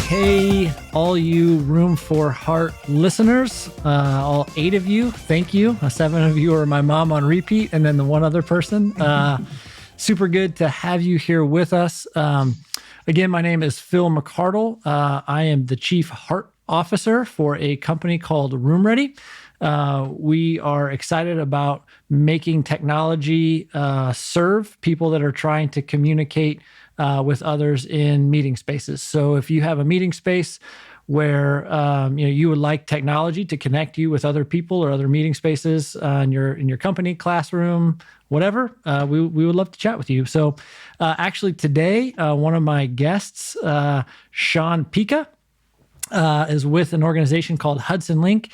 Hey, all you Room for Heart listeners, all 8 of you, thank you. 7 of you are my mom on repeat, and then the one other person. Super good to have you here with us. Again, my name is Phil McCardle. I am the Chief Heart Officer for a company called RoomReady. We are excited about making technology serve people that are trying to communicate with others in meeting spaces. So if you have a meeting space where you would like technology to connect you with other people or other meeting spaces in your company, classroom, whatever, we would love to chat with you. So actually today, one of my guests, Sean Pica, is with an organization called Hudson Link.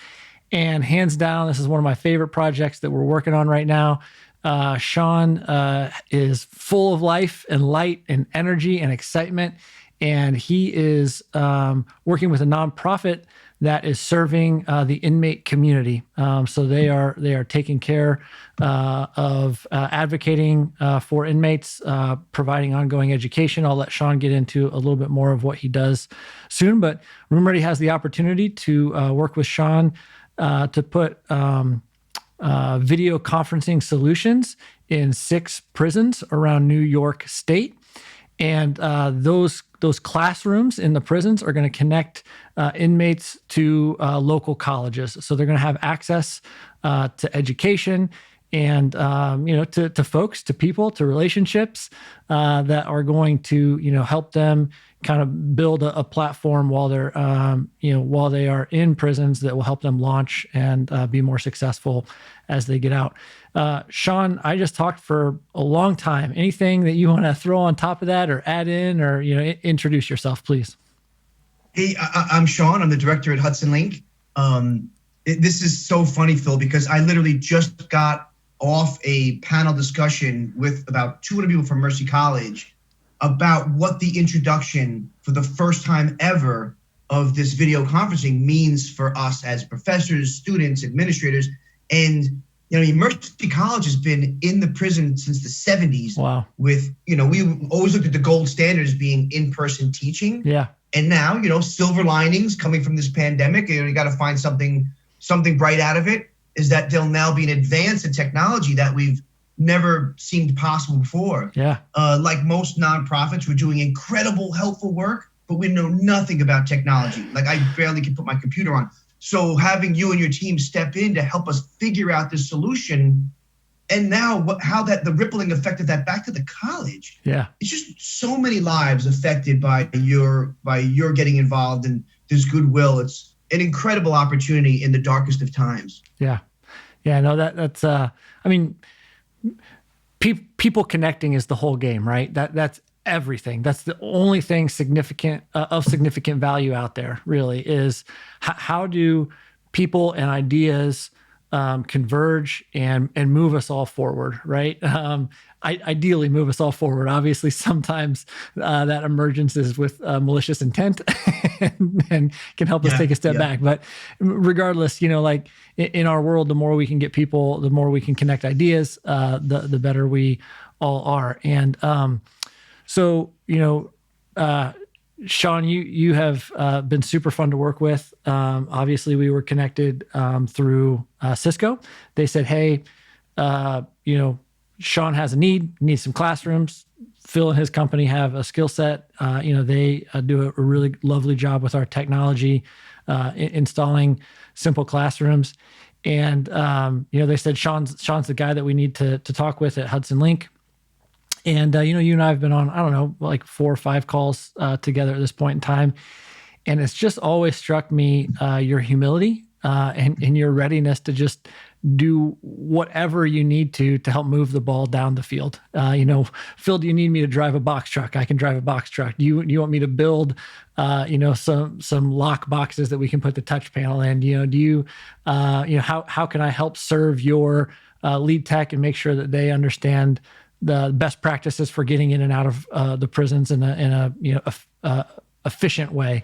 And hands down, this is one of my favorite projects that we're working on right now. Sean is full of life and light and energy and excitement. And he is working with a nonprofit that is serving the inmate community. So they are taking care of advocating for inmates, providing ongoing education. I'll let Sean get into a little bit more of what he does soon. But RoomReady has the opportunity to work with Sean to put video conferencing solutions in 6 prisons around New York State. And those classrooms in the prisons are going to connect inmates to local colleges. So they're going to have access to education and to folks, to people, to relationships that are going to help them kind of build a platform while they're while they are in prisons that will help them launch and be more successful as they get out. Sean, I just talked for a long time. Anything that you want to throw on top of that or add in or introduce yourself, please? Hey, I'm Sean. I'm the director at Hudson Link. This is so funny, Phil, because I literally just got off a panel discussion with about 200 people from Mercy College about what the introduction for the first time ever of this video conferencing means for us as professors, students, administrators. And, Mercy College has been in the prison since the 70s. Wow. With, we always looked at the gold standard as being in-person teaching. Yeah. And now, silver linings coming from this pandemic, you got to find something bright out of it, is that there'll now be an advance in technology that we've never seemed possible before. Yeah. Like most nonprofits, we're doing incredible, helpful work, but we know nothing about technology. Like I barely can put my computer on. So having you and your team step in to help us figure out this solution, and now how the rippling effect of that back to the college. Yeah. It's just so many lives affected by your getting involved, and this goodwill. It's an incredible opportunity in the darkest of times. Yeah. Yeah. No, that's people connecting is the whole game, right? That's everything. That's the only thing significant value out there. Really is how do people and ideas converge and move us all forward, right? Ideally, move us all forward. Obviously, sometimes that emergence is with malicious intent and can help us take a step back. But regardless, like in our world, the more we can get people, the more we can connect ideas, the better we all are. And Sean, you have been super fun to work with. Obviously, we were connected through Cisco. They said, hey, Sean has a needs some classrooms. Phil and his company have a skill set. They do a really lovely job with our technology, installing simple classrooms. And, they said, Sean's the guy that we need to talk with at Hudson Link. And, you and I have been on, I don't know, like 4 or 5 calls together at this point in time. And it's just always struck me your humility and your readiness to just do whatever you need to help move the ball down the field. Phil, do you need me to drive a box truck? I can drive a box truck. Do you want me to build, some lock boxes that we can put the touch panel in? How can I help serve your lead tech and make sure that they understand the best practices for getting in and out of the prisons in a efficient way?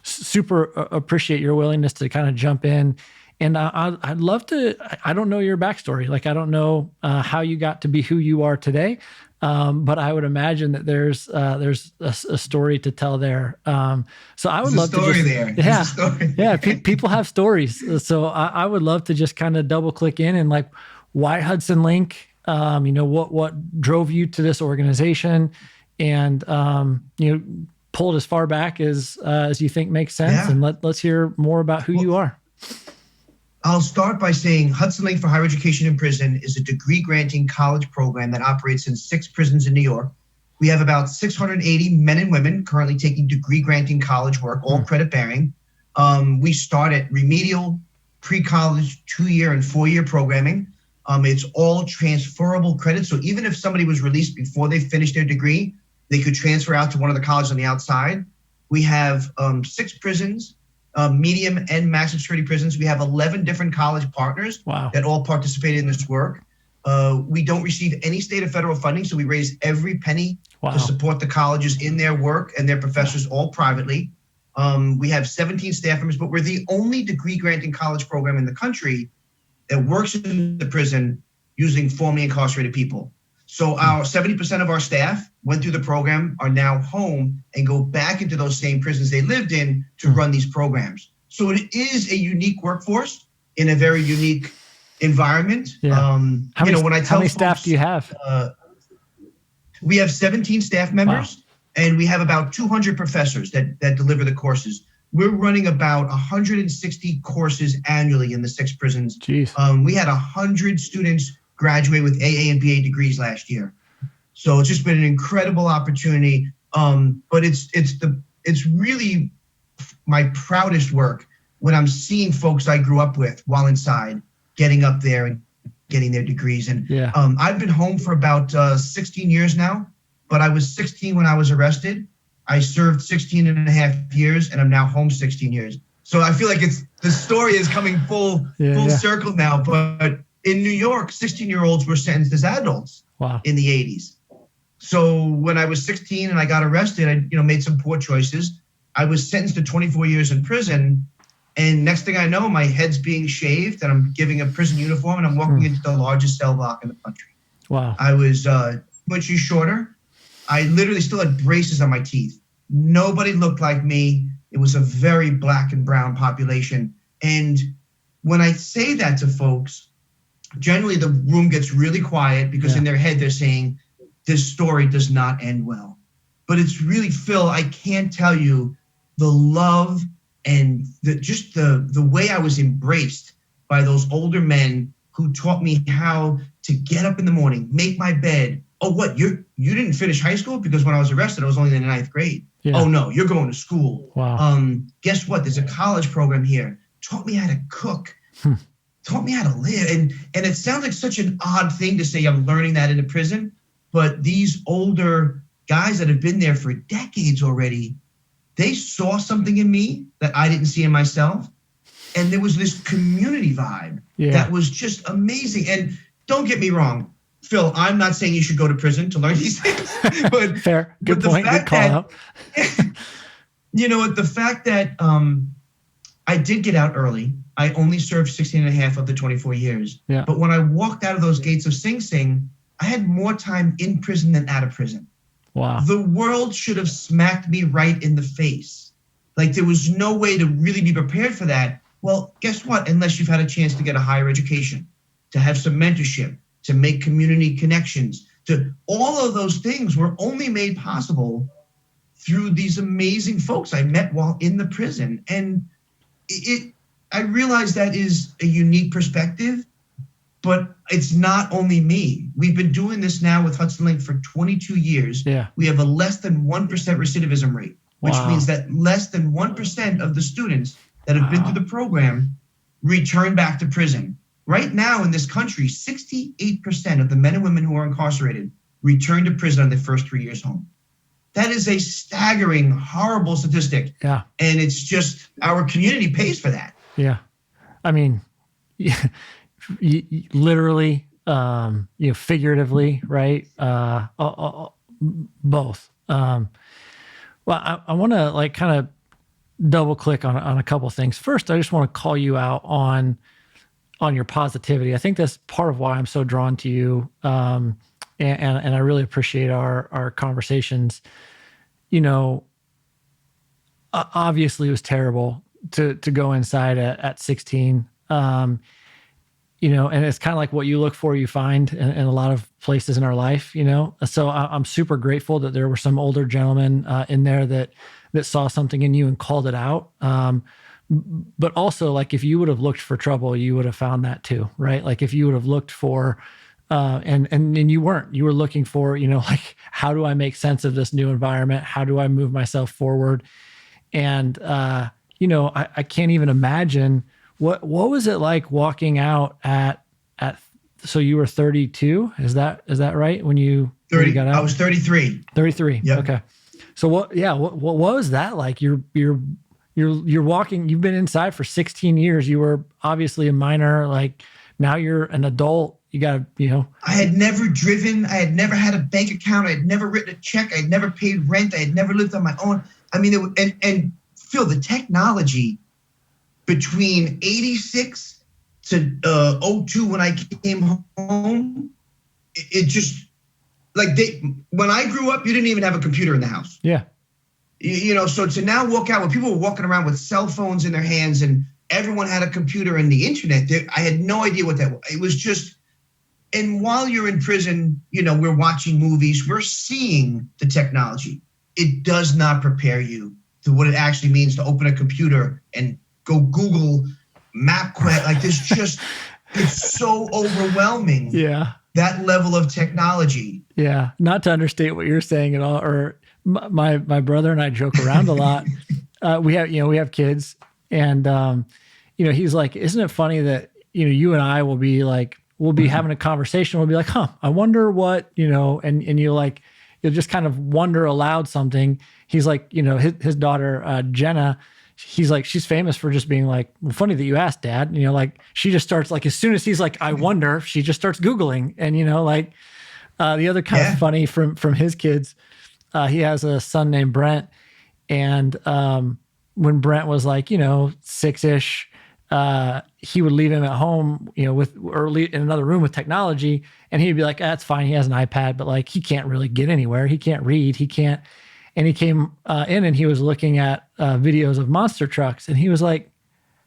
Super appreciate your willingness to kind of jump in. And I'd love to, I don't know your backstory. Like, I don't know how you got to be who you are today. But I would imagine that there's a story to tell there. So I would love to just, there. yeah, Story. yeah. People have stories. So I would love to just kind of double click in and like, why Hudson Link? What drove you to this organization, and pull it as far back as you think makes sense. Yeah. And let's hear more about who you are. I'll start by saying Hudson Link for Higher Education in Prison is a degree-granting college program that operates in 6 prisons in New York. We have about 680 men and women currently taking degree-granting college work, all credit-bearing. We start at remedial, pre-college, 2-year and 4-year programming. It's all transferable credits. So even if somebody was released before they finished their degree, they could transfer out to one of the colleges on the outside. We have 6 prisons, medium and maximum security prisons. We have 11 different college partners that all participated in this work. We don't receive any state or federal funding, so we raise every penny to support the colleges in their work and their professors, all privately. We have 17 staff members, but we're the only degree-granting college program in the country that works in the prison using formerly incarcerated people. So our 70% of our staff went through the program, are now home, and go back into those same prisons they lived in to run these programs. So it is a unique workforce in a very unique environment. Yeah. How many staff do you have? We have 17 staff members, and we have about 200 professors that deliver the courses. We're running about 160 courses annually in the 6 prisons. Jeez. We had 100 students graduate with AA and BA degrees last year. So it's just been an incredible opportunity. But it's really my proudest work when I'm seeing folks I grew up with while inside getting up there and getting their degrees. And I've been home for about 16 years now, but I was 16 when I was arrested. I served 16 and a half years, and I'm now home 16 years. So I feel like the story is coming full circle now. But in New York, 16-year-olds were sentenced as adults in the 80s. So when I was 16 and I got arrested, I made some poor choices. I was sentenced to 24 years in prison. And next thing I know, my head's being shaved and I'm giving a prison uniform and I'm walking into the largest cell block in the country. Wow. I was much shorter. I literally still had braces on my teeth. Nobody looked like me. It was a very black and brown population. And when I say that to folks, generally the room gets really quiet because in their head they're saying, this story does not end well. But it's really, Phil, I can't tell you the love and the way I was embraced by those older men who taught me how to get up in the morning, make my bed. Oh, what, you didn't finish high school? Because when I was arrested, I was only in the 9th grade. Yeah. Oh no, you're going to school. Wow. Guess what? There's a college program here. Taught me how to cook. Taught me how to live. And it sounds like such an odd thing to say I'm learning that in a prison, but these older guys that have been there for decades already, they saw something in me that I didn't see in myself. And there was this community vibe that was just amazing. And don't get me wrong, Phil, I'm not saying you should go to prison to learn these things. But fair. Good point. Good call out. The fact that I did get out early. I only served 16 and a half of the 24 years. Yeah. But when I walked out of those gates of Sing Sing, I had more time in prison than out of prison. Wow. The world should have smacked me right in the face. Like there was no way to really be prepared for that. Well, guess what? Unless you've had a chance to get a higher education, to have some mentorship, to make community connections, to all of those things were only made possible through these amazing folks I met while in the prison. And I realize that is a unique perspective, but it's not only me. We've been doing this now with Hudson Link for 22 years. Yeah. We have a less than 1% recidivism rate, which means that less than 1% of the students that have been through the program return back to prison. Right now in this country, 68% of the men and women who are incarcerated return to prison on their first 3 years home. That is a staggering, horrible statistic. Yeah. And it's just our community pays for that. Yeah. I mean, literally, figuratively, right? Both. Well, I want to kind of double click on a couple of things. First, I just want to call you out on your positivity. I think that's part of why I'm so drawn to you. and I really appreciate our conversations. You know, obviously it was terrible to go inside at 16. You know, and it's kind of like what you look for, you find in a lot of places in our life, you know? So I'm super grateful that there were some older gentlemen in there that saw something in you and called it out. But also, like, if you would have looked for trouble, you would have found that too, right? Like if you would have looked for, and you weren't, you were looking for, you know, like, how do I make sense of this new environment? How do I move myself forward? And, you know, I can't even imagine what was it like walking out at, so you were 32? Is that right? When you 30, got out? I was 33. 33. Yep. Okay. So what was that like? You're walking, you've been inside for 16 years. You were obviously a minor, like now you're an adult. You got to, you know. I had never driven. I had never had a bank account. I had never written a check. I had never paid rent. I had never lived on my own. I mean, and Phil, the technology between 86 to 02 when I came home, it just, like, when I grew up, you didn't even have a computer in the house. Yeah. You know, so to now walk out when people were walking around with cell phones in their hands and everyone had a computer and the internet, I had no idea what that was. It was just, and while you're in prison, you know, we're watching movies, we're seeing the technology. It does not prepare you to what it actually means to open a computer and go Google MapQuest. Like, this just, it's so overwhelming. Yeah. That level of technology. Yeah. Not to understate what you're saying at all, or my brother and I joke around a lot. We have kids, and you know, he's like, isn't it funny that, you know, you and I will be having a conversation. We'll be like, I wonder what, you know, and you'll just kind of wonder aloud something. He's like, you know, his daughter, Jenna, he's like, she's famous for just being like, well, funny that you asked, Dad. You know, like, she just starts, like, as soon as he's like, I wonder, she just starts Googling. And, you know, like, the other kind of funny from his kids, he has a son named Brent. And when Brent was like, you know, 6-ish, he would leave him at home, you know, in another room with technology. And he'd be like, that's fine. He has an iPad, but like, he can't really get anywhere. He can't read. He can't. And he came in and he was looking at videos of monster trucks. And he was like,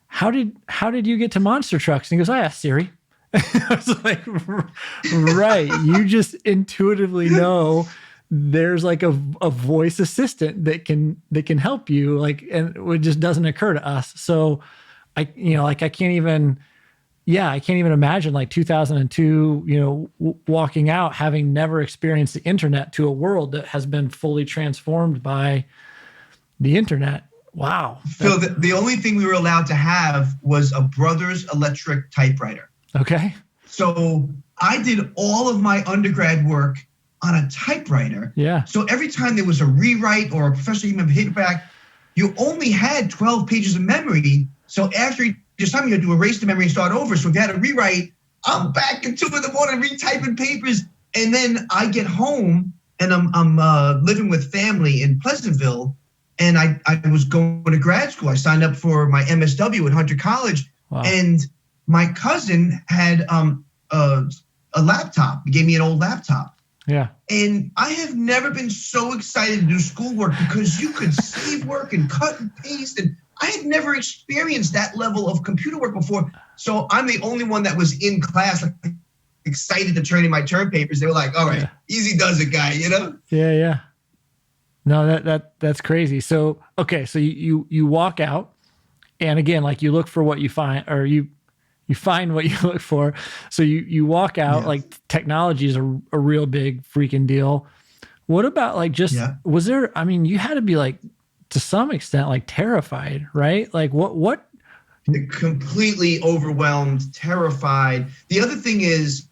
how did you get to monster trucks? And he goes, I asked Siri. I was like, right. You just intuitively know there's like a voice assistant that can help you. Like, and it just doesn't occur to us. So I can't even imagine like 2002, you know, walking out, having never experienced the internet, to a world that has been fully transformed by the internet. Wow. Phil, the only thing we were allowed to have was a Brothers electric typewriter. Okay. So I did all of my undergrad work on a typewriter. Yeah. So every time there was a rewrite or a professor gave me a feedback, you only had 12 pages of memory. So after each time you had to erase the memory and start over. So if you had a rewrite, I'm back at 2 in the morning retyping papers. And then I get home and I'm living with family in Pleasantville. And I was going to grad school. I signed up for my MSW at Hunter College. Wow. And my cousin had a laptop. He gave me an old laptop. Yeah. And I have never been so excited to do schoolwork because you could save work and cut and paste. And I had never experienced that level of computer work before. So I'm the only one that was in class, like, excited to turn in my term papers. They were like, all right, easy does it, guy, you know? Yeah, yeah. No, that's crazy. So, okay, so you walk out, and again, like, you look for what you find, or you find what you look for. So you walk out, like, technology is a real big freaking deal. What about, like, just, was there, I mean, you had to be, like, to some extent, like, terrified, right? Like, what? Completely overwhelmed, terrified. The other thing is,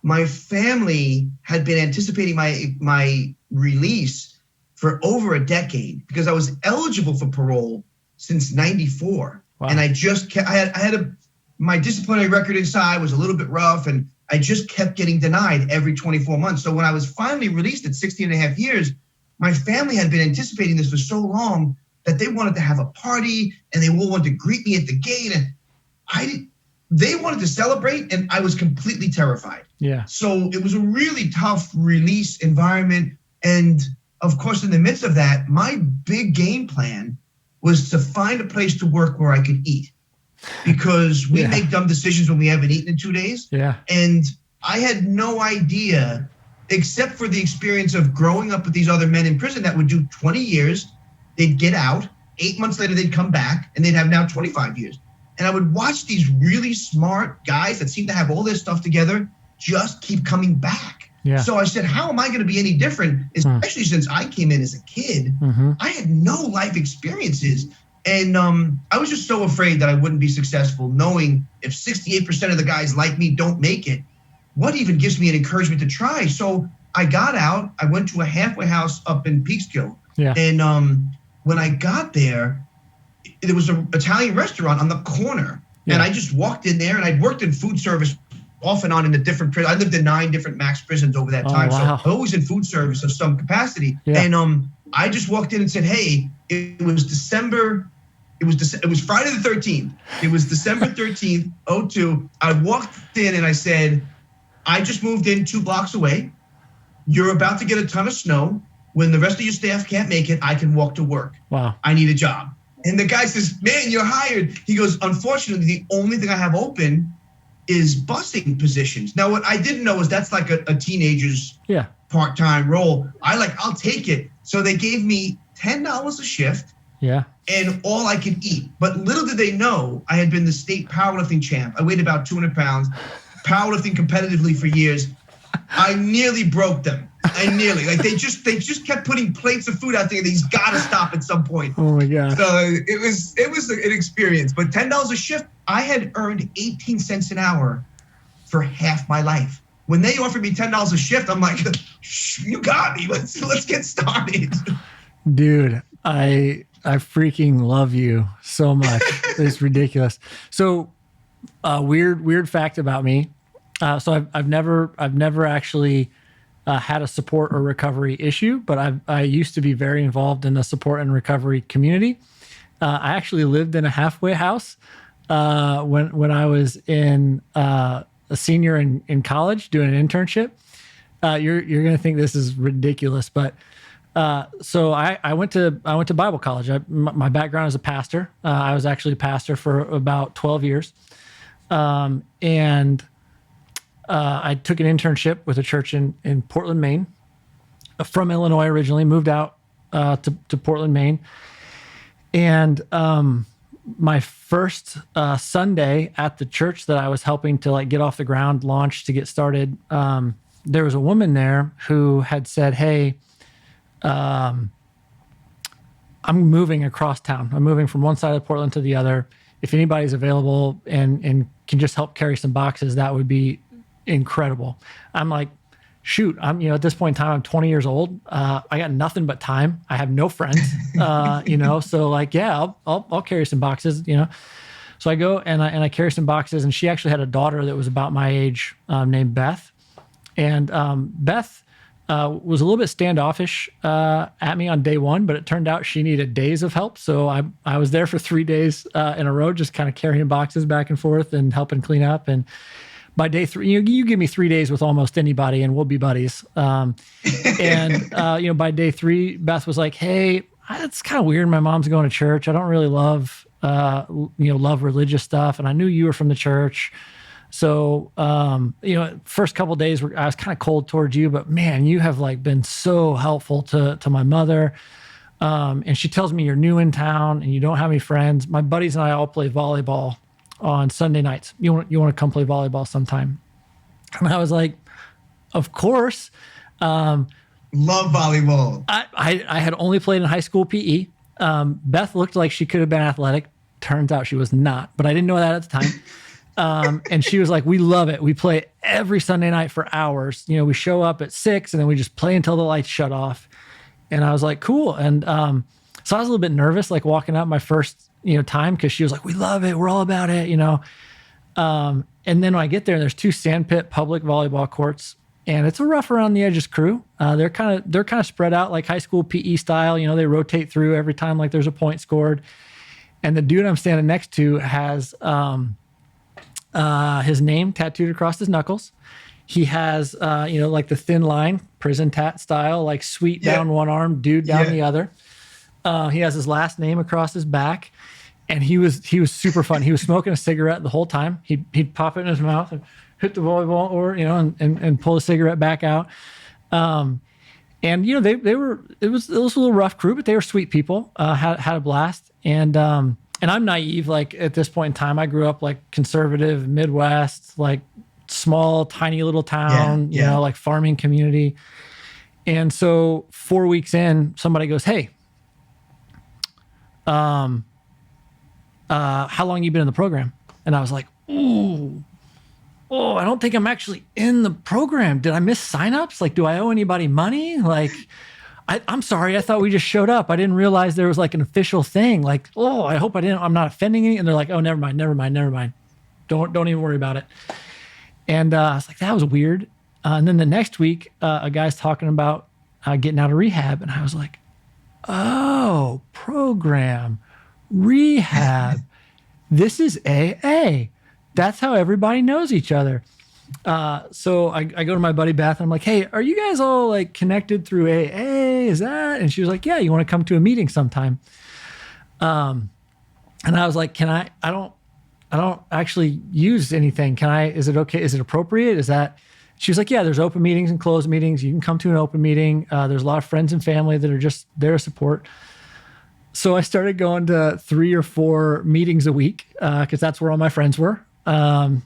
my family had been anticipating my release for over a decade because I was eligible for parole since '94. Wow. And I just kept, I had my disciplinary record inside was a little bit rough, and I just kept getting denied every 24 months. So when I was finally released at 16 and a half years, my family had been anticipating this for so long that they wanted to have a party and they all wanted to greet me at the gate. And they wanted to celebrate, and I was completely terrified. Yeah. So it was a really tough release environment. And of course, in the midst of that, my big game plan was to find a place to work where I could eat, because we make dumb decisions when we haven't eaten in 2 days. Yeah. And I had no idea, except for the experience of growing up with these other men in prison that would do 20 years. They'd get out. 8 months later, they'd come back, and they'd have now 25 years. And I would watch these really smart guys that seem to have all their stuff together just keep coming back. Yeah. So I said, how am I going to be any different, especially since I came in as a kid? I had no life experiences. And I was just so afraid that I wouldn't be successful, knowing if 68% of the guys like me don't make it, what even gives me an encouragement to try? So I got out. I went to a halfway house up in Peekskill. Yeah. And when I got there was an Italian restaurant on the corner. Yeah. And I just walked in there, and I'd worked in food service off and on in a different prison. I lived in 9 different max prisons over that time. Wow. So always in food service of some capacity. Yeah. And I just walked in and said, hey, it was Friday the 13th. It was December 13th, 02. I walked in and I said, I just moved in 2 blocks away. You're about to get a ton of snow. When the rest of your staff can't make it, I can walk to work. Wow. I need a job. And the guy says, man, you're hired. He goes, unfortunately, the only thing I have open is busing positions. Now, what I didn't know is that's like a teenager's part-time role. I'll take it. So they gave me $10 a shift. Yeah. And all I could eat. But little did they know I had been the state powerlifting champ. I weighed about 200 pounds, powerlifting competitively for years. I nearly broke them. They just kept putting plates of food out there. These gotta stop at some point. Oh my God. So it was an experience. But $10 a shift, I had earned 18 cents an hour for half my life. When they offered me $10 a shift, I'm like, you got me. Let's get started. Dude, I freaking love you so much. It's ridiculous. So, weird fact about me. So I've never actually had a support or recovery issue, but I used to be very involved in the support and recovery community. I actually lived in a halfway house when I was a senior in college doing an internship. You're going to think this is ridiculous, but so I went to Bible college. My background is a pastor. I was actually a pastor for about 12 years, and I took an internship with a church in Portland, Maine. From Illinois originally, moved out to Portland, Maine, and my first Sunday at the church that I was helping to get off the ground, launch, to get started, there was a woman there who had said, hey, I'm moving across town. I'm moving from one side of Portland to the other. If anybody's available and can just help carry some boxes, that would be incredible. I'm like, shoot, at this point in time, I'm 20 years old. I got nothing but time. I have no friends, so I'll carry some boxes, So I go and I carry some boxes, and she actually had a daughter that was about my age, named Beth. And Beth was a little bit standoffish at me on day one, but it turned out she needed days of help. So I was there for 3 days in a row, just kind of carrying boxes back and forth and helping clean up. And by day 3, you give me 3 days with almost anybody and we'll be buddies. By day 3, Beth was like, hey, it's kind of weird. My mom's going to church. I don't really love religious stuff. And I knew you were from the church. So, first couple of days I was kind of cold towards you, but man, you have been so helpful to my mother. And she tells me you're new in town and you don't have any friends. My buddies and I all play volleyball on Sunday nights. You want to come play volleyball sometime? And I was like, of course. Love volleyball. I had only played in high school PE. Beth looked like she could have been athletic. Turns out she was not, but I didn't know that at the time. And she was like, we love it. We play every Sunday night for hours. We show up at 6 and then we just play until the lights shut off. And I was like, cool. And so I was a little bit nervous, walking out my first time, because she was like, we love it. We're all about it, And then when I get there, there's 2 sandpit public volleyball courts, and it's a rough around the edges crew. They're kind of spread out like high school PE style. They rotate through every time there's a point scored. And the dude I'm standing next to has his name tattooed across his knuckles. He has, like the thin line, prison tat style, like sweet down one arm, dude down the other. He has his last name across his back, and he was super fun. He was smoking a cigarette the whole time. He'd pop it in his mouth and hit the volleyball, or and pull a cigarette back out. And it was a little rough crew, but they were sweet people. Had a blast, and I'm naive. Like at this point in time, I grew up like conservative Midwest, like small, tiny little town, like farming community. And so 4 weeks in, somebody goes, "Hey, how long you been in the program?" And I was like, I don't think I'm actually in the program. Did I miss signups? Like, do I owe anybody money? Like, I'm sorry. I thought we just showed up. I didn't realize there was like an official thing. Like, I hope I'm not offending any. And they're like, "Oh, never mind. Don't even worry about it." And I was like, that was weird. And then the next week, a guy's talking about getting out of rehab. And I was like, oh, program, rehab. This is AA. That's how everybody knows each other. So I go to my buddy Beth and I'm like, "Hey, are you guys all like connected through AA? Is that?" And she was like, "Yeah, you want to come to a meeting sometime?" And I was like, I don't actually use anything. Is it okay? Is it appropriate? She was like, "Yeah, there's open meetings and closed meetings. You can come to an open meeting. There's a lot of friends and family that are just there to support." So I started going to 3 or 4 meetings a week because that's where all my friends were. And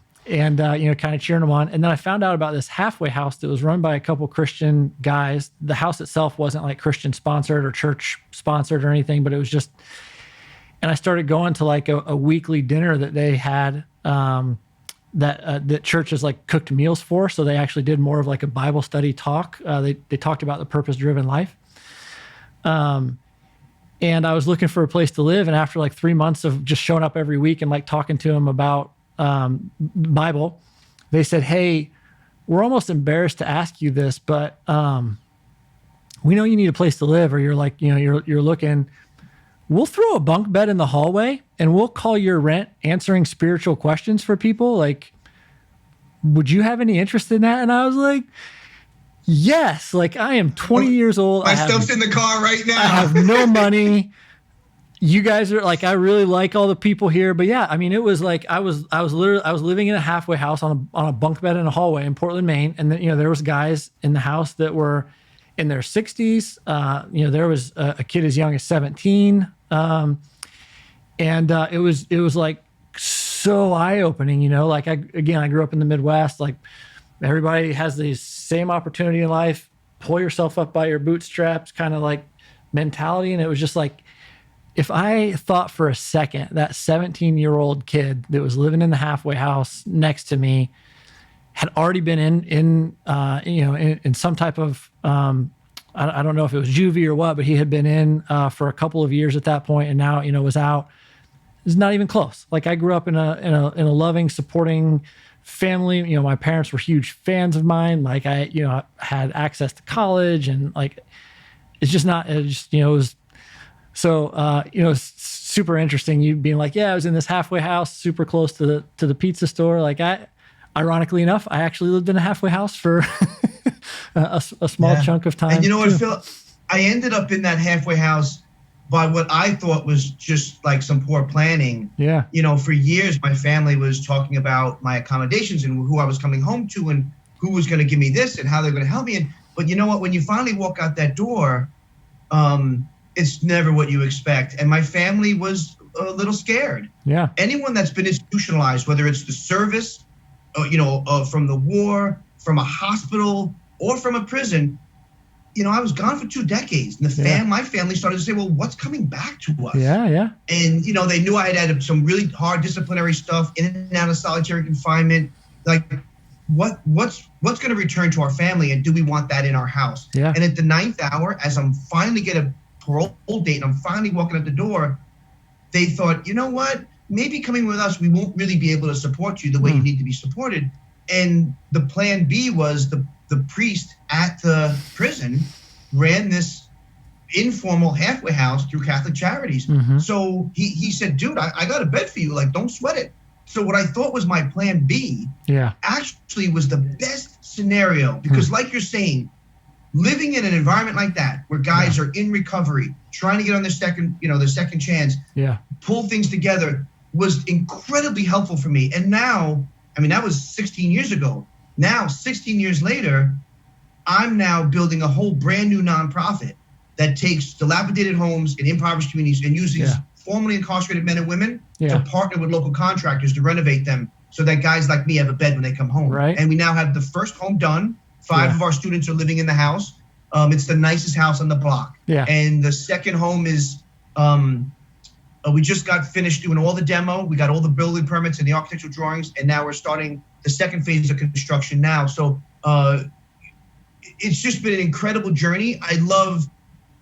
kind of cheering them on. And then I found out about this halfway house that was run by a couple Christian guys. The house itself wasn't like Christian sponsored or church sponsored or anything, but it was just, and I started going to like a weekly dinner that they had, that churches like cooked meals for. So they actually did more of like a Bible study talk. They talked about the purpose-driven life. And I was looking for a place to live. And after like 3 months of just showing up every week and like talking to them about Bible, they said, "Hey, we're almost embarrassed to ask you this, but we know you need a place to live, or you're like, you're looking. We'll throw a bunk bed in the hallway and we'll call your rent answering spiritual questions for people. Like, would you have any interest in that?" And I was like, yes. Like, I am 20 years old. My stuff's in the car right now. I have no money. You guys are like, I really like all the people here, but yeah, I mean, it was like, I was living in a halfway house on a bunk bed in a hallway in Portland, Maine. And then, there was guys in the house that were in their 60s. There was a kid as young as 17. And it was like so eye-opening, like I grew up in the Midwest, like everybody has the same opportunity in life, pull yourself up by your bootstraps kind of like mentality. And it was just like, if I thought for a second that 17-year-old kid that was living in the halfway house next to me had already been in some type of, I don't know if it was juvie or what, but he had been in for a couple of years at that point, and now was out. It's not even close. Like, I grew up in a loving, supporting family. My parents were huge fans of mine. Like, I had access to college, and like it's just not. It just it was. So, it's super interesting. You being like, "Yeah, I was in this halfway house, super close to the pizza store." Like, ironically enough, I actually lived in a halfway house for a small chunk of time. And you know what, Phil? I ended up in that halfway house by what I thought was just like some poor planning. Yeah. For years, my family was talking about my accommodations and who I was coming home to and who was going to give me this and how they're going to help me. But you know what? When you finally walk out that door, it's never what you expect. And my family was a little scared. Yeah. Anyone that's been institutionalized, whether it's the service, from the war, from a hospital, or from a prison, I was gone for 2 decades. And my family started to say, "Well, what's coming back to us?" Yeah. And, they knew I had some really hard disciplinary stuff, in and out of solitary confinement. Like, what's going to return to our family, and do we want that in our house? Yeah. And at the 9th hour, as I'm finally get a parole date and I'm finally walking out the door, they thought, "You know what? Maybe coming with us, we won't really be able to support you the way you need to be supported." And the plan B was the priest at the prison ran this informal halfway house through Catholic Charities. Mm-hmm. So he said, "Dude, I got a bed for you. Like, don't sweat it." So what I thought was my plan B actually was the best scenario, because like you're saying, living in an environment like that where guys are in recovery, trying to get on their second chance, pull things together, was incredibly helpful for me. And now, I mean, that was 16 years ago. Now, 16 years later, I'm now building a whole brand new nonprofit that takes dilapidated homes in impoverished communities and uses formerly incarcerated men and women to partner with local contractors to renovate them so that guys like me have a bed when they come home. Right. And we now have the first home done. 5 of our students are living in the house. It's the nicest house on the block. Yeah. And the second home is, we just got finished doing all the demo. We got all the building permits and the architectural drawings, and now we're starting the second phase of construction now. So it's just been an incredible journey. I love,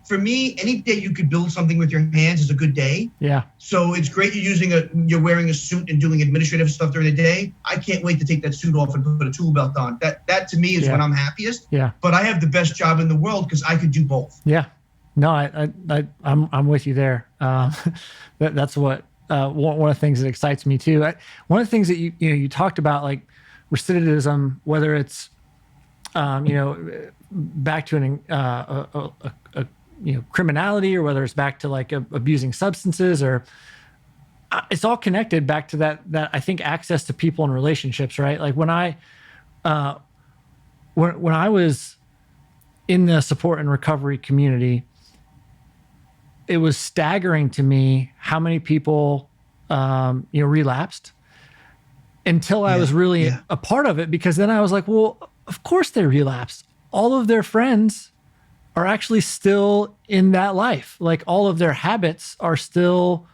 for me, any day you could build something with your hands is a good day. Yeah. So it's great you're wearing a suit and doing administrative stuff during the day. I can't wait to take that suit off and put a tool belt on. That to me is when I'm happiest. Yeah. But I have the best job in the world because I could do both. Yeah. No, I'm with you there. That's what one of the things that excites me too. One of the things that you talked about, like recidivism, whether it's back to criminality, or whether it's back to like abusing substances, or it's all connected back to that I think access to people and relationships, right? Like when I was in the support and recovery community, it was staggering to me how many people relapsed until I was really a part of it, because then I was like, well, of course they relapsed. All of their friends are actually still in that life. Like all of their habits are still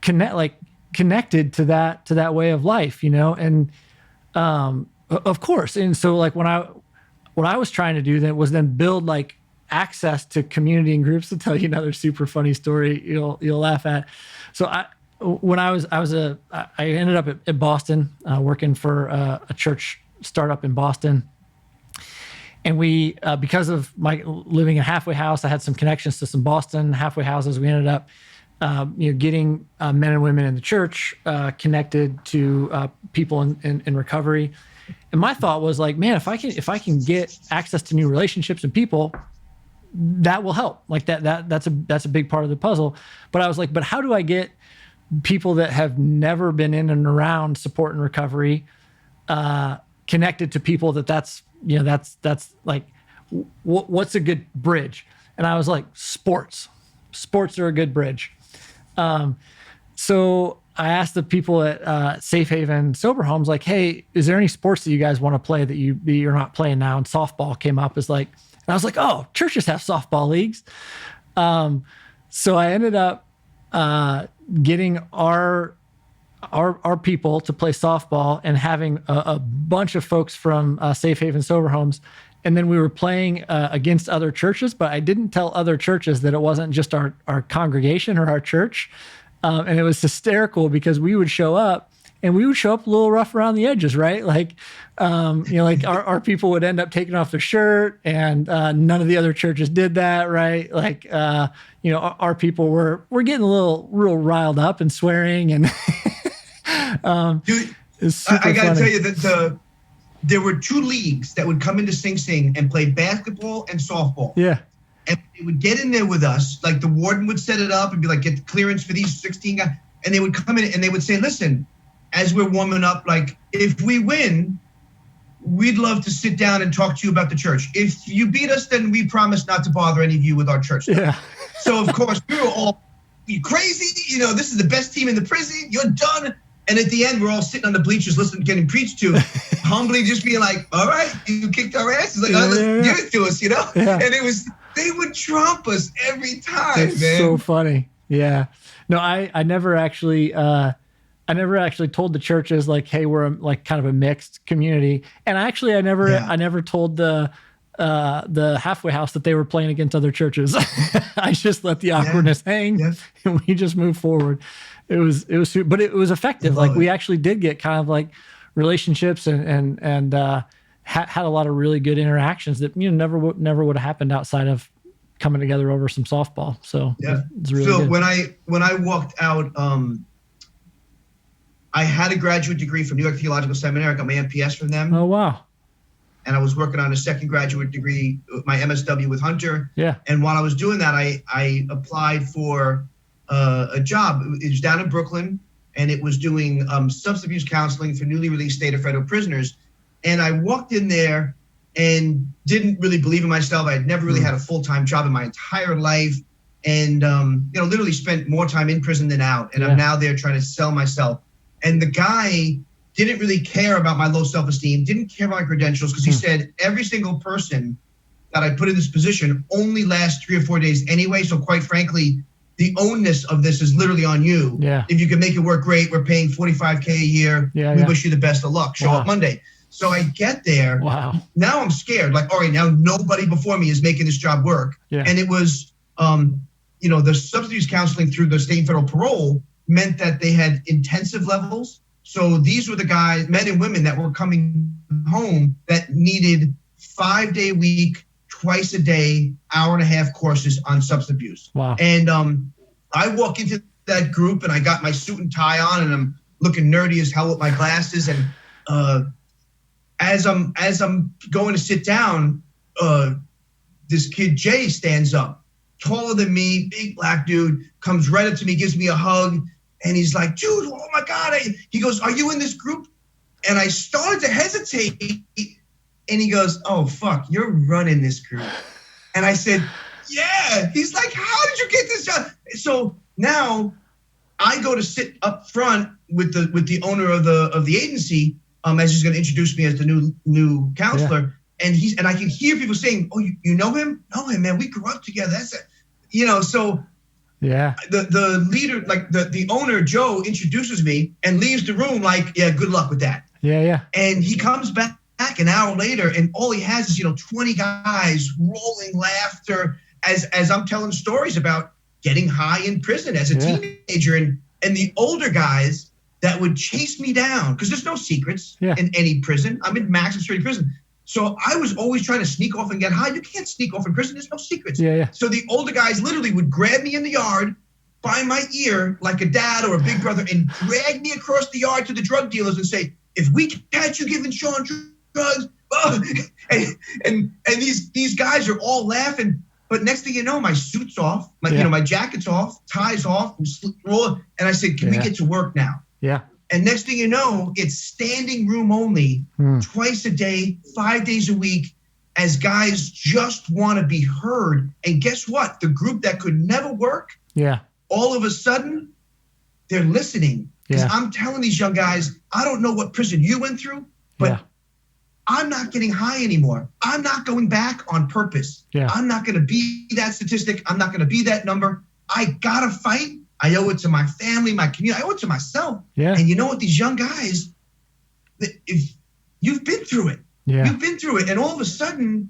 connected to that way of life, and of course. And so like what I was trying to do then was build like access to community and groups. To tell you another super funny story you'll laugh at. So I ended up at Boston working for a church startup in Boston. And we, because of my living in a halfway house, I had some connections to some Boston halfway houses. We ended up, getting men and women in the church connected to people in recovery. And my thought was like, man, if I can get access to new relationships and people, that will help. Like that's a big part of the puzzle. But I was like, but how do I get people that have never been in and around support and recovery connected to people that's like, what's a good bridge? And I was like, sports are a good bridge. So I asked the people at Safe Haven Sober Homes, like, hey, is there any sports that you guys want to play that you're not playing now? And softball came up as like, and I was like, oh, churches have softball leagues. So I ended up getting our people to play softball and having a bunch of folks from Safe Haven Sober Homes. And then we were playing against other churches, but I didn't tell other churches that it wasn't just our congregation or our church. And it was hysterical because we would show up a little rough around the edges, right? Like, like our people would end up taking off their shirt, and none of the other churches did that, right? Like, our people were getting real riled up and swearing, and dude, I got to tell you that there were 2 leagues that would come into Sing Sing and play basketball and softball. Yeah. And they would get in there with us, like the warden would set it up and be like, get the clearance for these 16 guys. And they would come in and they would say, listen, as we're warming up, like, if we win, we'd love to sit down and talk to you about the church. If you beat us, then we promise not to bother any of you with our church stuff. Yeah. So, of course, we were all, you crazy? This is the best team in the prison. You're done. And at the end, we're all sitting on the bleachers listening, getting preached to, humbly just being like, all right, you kicked our asses. Like, let's give it to us, Yeah. And they would trump us every time, That's man. So funny. Yeah. No, I never actually told the churches like, hey, we're like kind of a mixed community. And actually I never told the halfway house that they were playing against other churches. I just let the awkwardness hang and we just moved forward. It was, but it was effective. Like we actually did get kind of like relationships and had a lot of really good interactions that, never would have happened outside of coming together over some softball. So it's really Phil, good. when I walked out, I had a graduate degree from New York Theological Seminary. I got my MPS from them. Oh, wow. And I was working on a second graduate degree, my MSW with Hunter. Yeah. And while I was doing that, I applied for a job. It was down in Brooklyn, and it was doing substance abuse counseling for newly released state or federal prisoners. And I walked in there and didn't really believe in myself. I had never really had a full-time job in my entire life. And, literally spent more time in prison than out. And I'm now there trying to sell myself. And the guy didn't really care about my low self-esteem, didn't care about my credentials, because he said every single person that I put in this position only lasts 3 or 4 days anyway. So quite frankly, the onus of this is literally on you. Yeah. If you can make it work, great. We're paying $45K a year. We wish you the best of luck. Show up Monday. So I get there. Wow. Now I'm scared. Like, all right, now nobody before me is making this job work. Yeah. And it was, the substance abuse counseling through the state and federal parole meant that they had intensive levels. So these were the guys, men and women, that were coming home that needed 5-day week, twice a day, hour-and-a-half courses on substance abuse. Wow. And I walk into that group and I got my suit and tie on and I'm looking nerdy as hell with my glasses. And as I'm going to sit down, this kid Jay stands up, taller than me, big black dude, comes right up to me, gives me a hug, and he's like, dude, oh my God. He goes, are you in this group? And I started to hesitate, and he goes, oh, fuck, you're running this group. And I said, yeah. He's like, how did you get this job? So now I go to sit up front with the owner of the agency, as he's going to introduce me as the new counselor. Yeah. And I can hear people saying, oh, you know him? Know him, man. We grew up together. That's it. So yeah, the leader, like the owner, Joe, introduces me and leaves the room like, yeah, good luck with that. Yeah, yeah. And he comes back an hour later, and all he has is 20 guys rolling laughter as I'm telling stories about getting high in prison as a teenager, and the older guys that would chase me down, because there's no secrets in any prison. I'm in maximum security prison. So I was always trying to sneak off and get high. You can't sneak off in prison. There's no secrets. Yeah, yeah. So the older guys literally would grab me in the yard by my ear like a dad or a big brother and drag me across the yard to the drug dealers and say, if we catch you giving Sean drugs, and these guys are all laughing. But next thing you know, my suit's off, my jacket's off, tie's off, and I said, can we get to work now? Yeah. And next thing you know, it's standing room only, twice a day, 5 days a week, as guys just want to be heard. And guess what? The group that could never work, all of a sudden, they're listening. Because I'm telling these young guys, I don't know what prison you went through, but I'm not getting high anymore. I'm not going back on purpose. I'm not going to be that statistic. I'm not going to be that number. I got to fight. I owe it to my family, my community. I owe it to myself. Yeah. And you know what? These young guys, if you've been through it, you've been through it. And all of a sudden,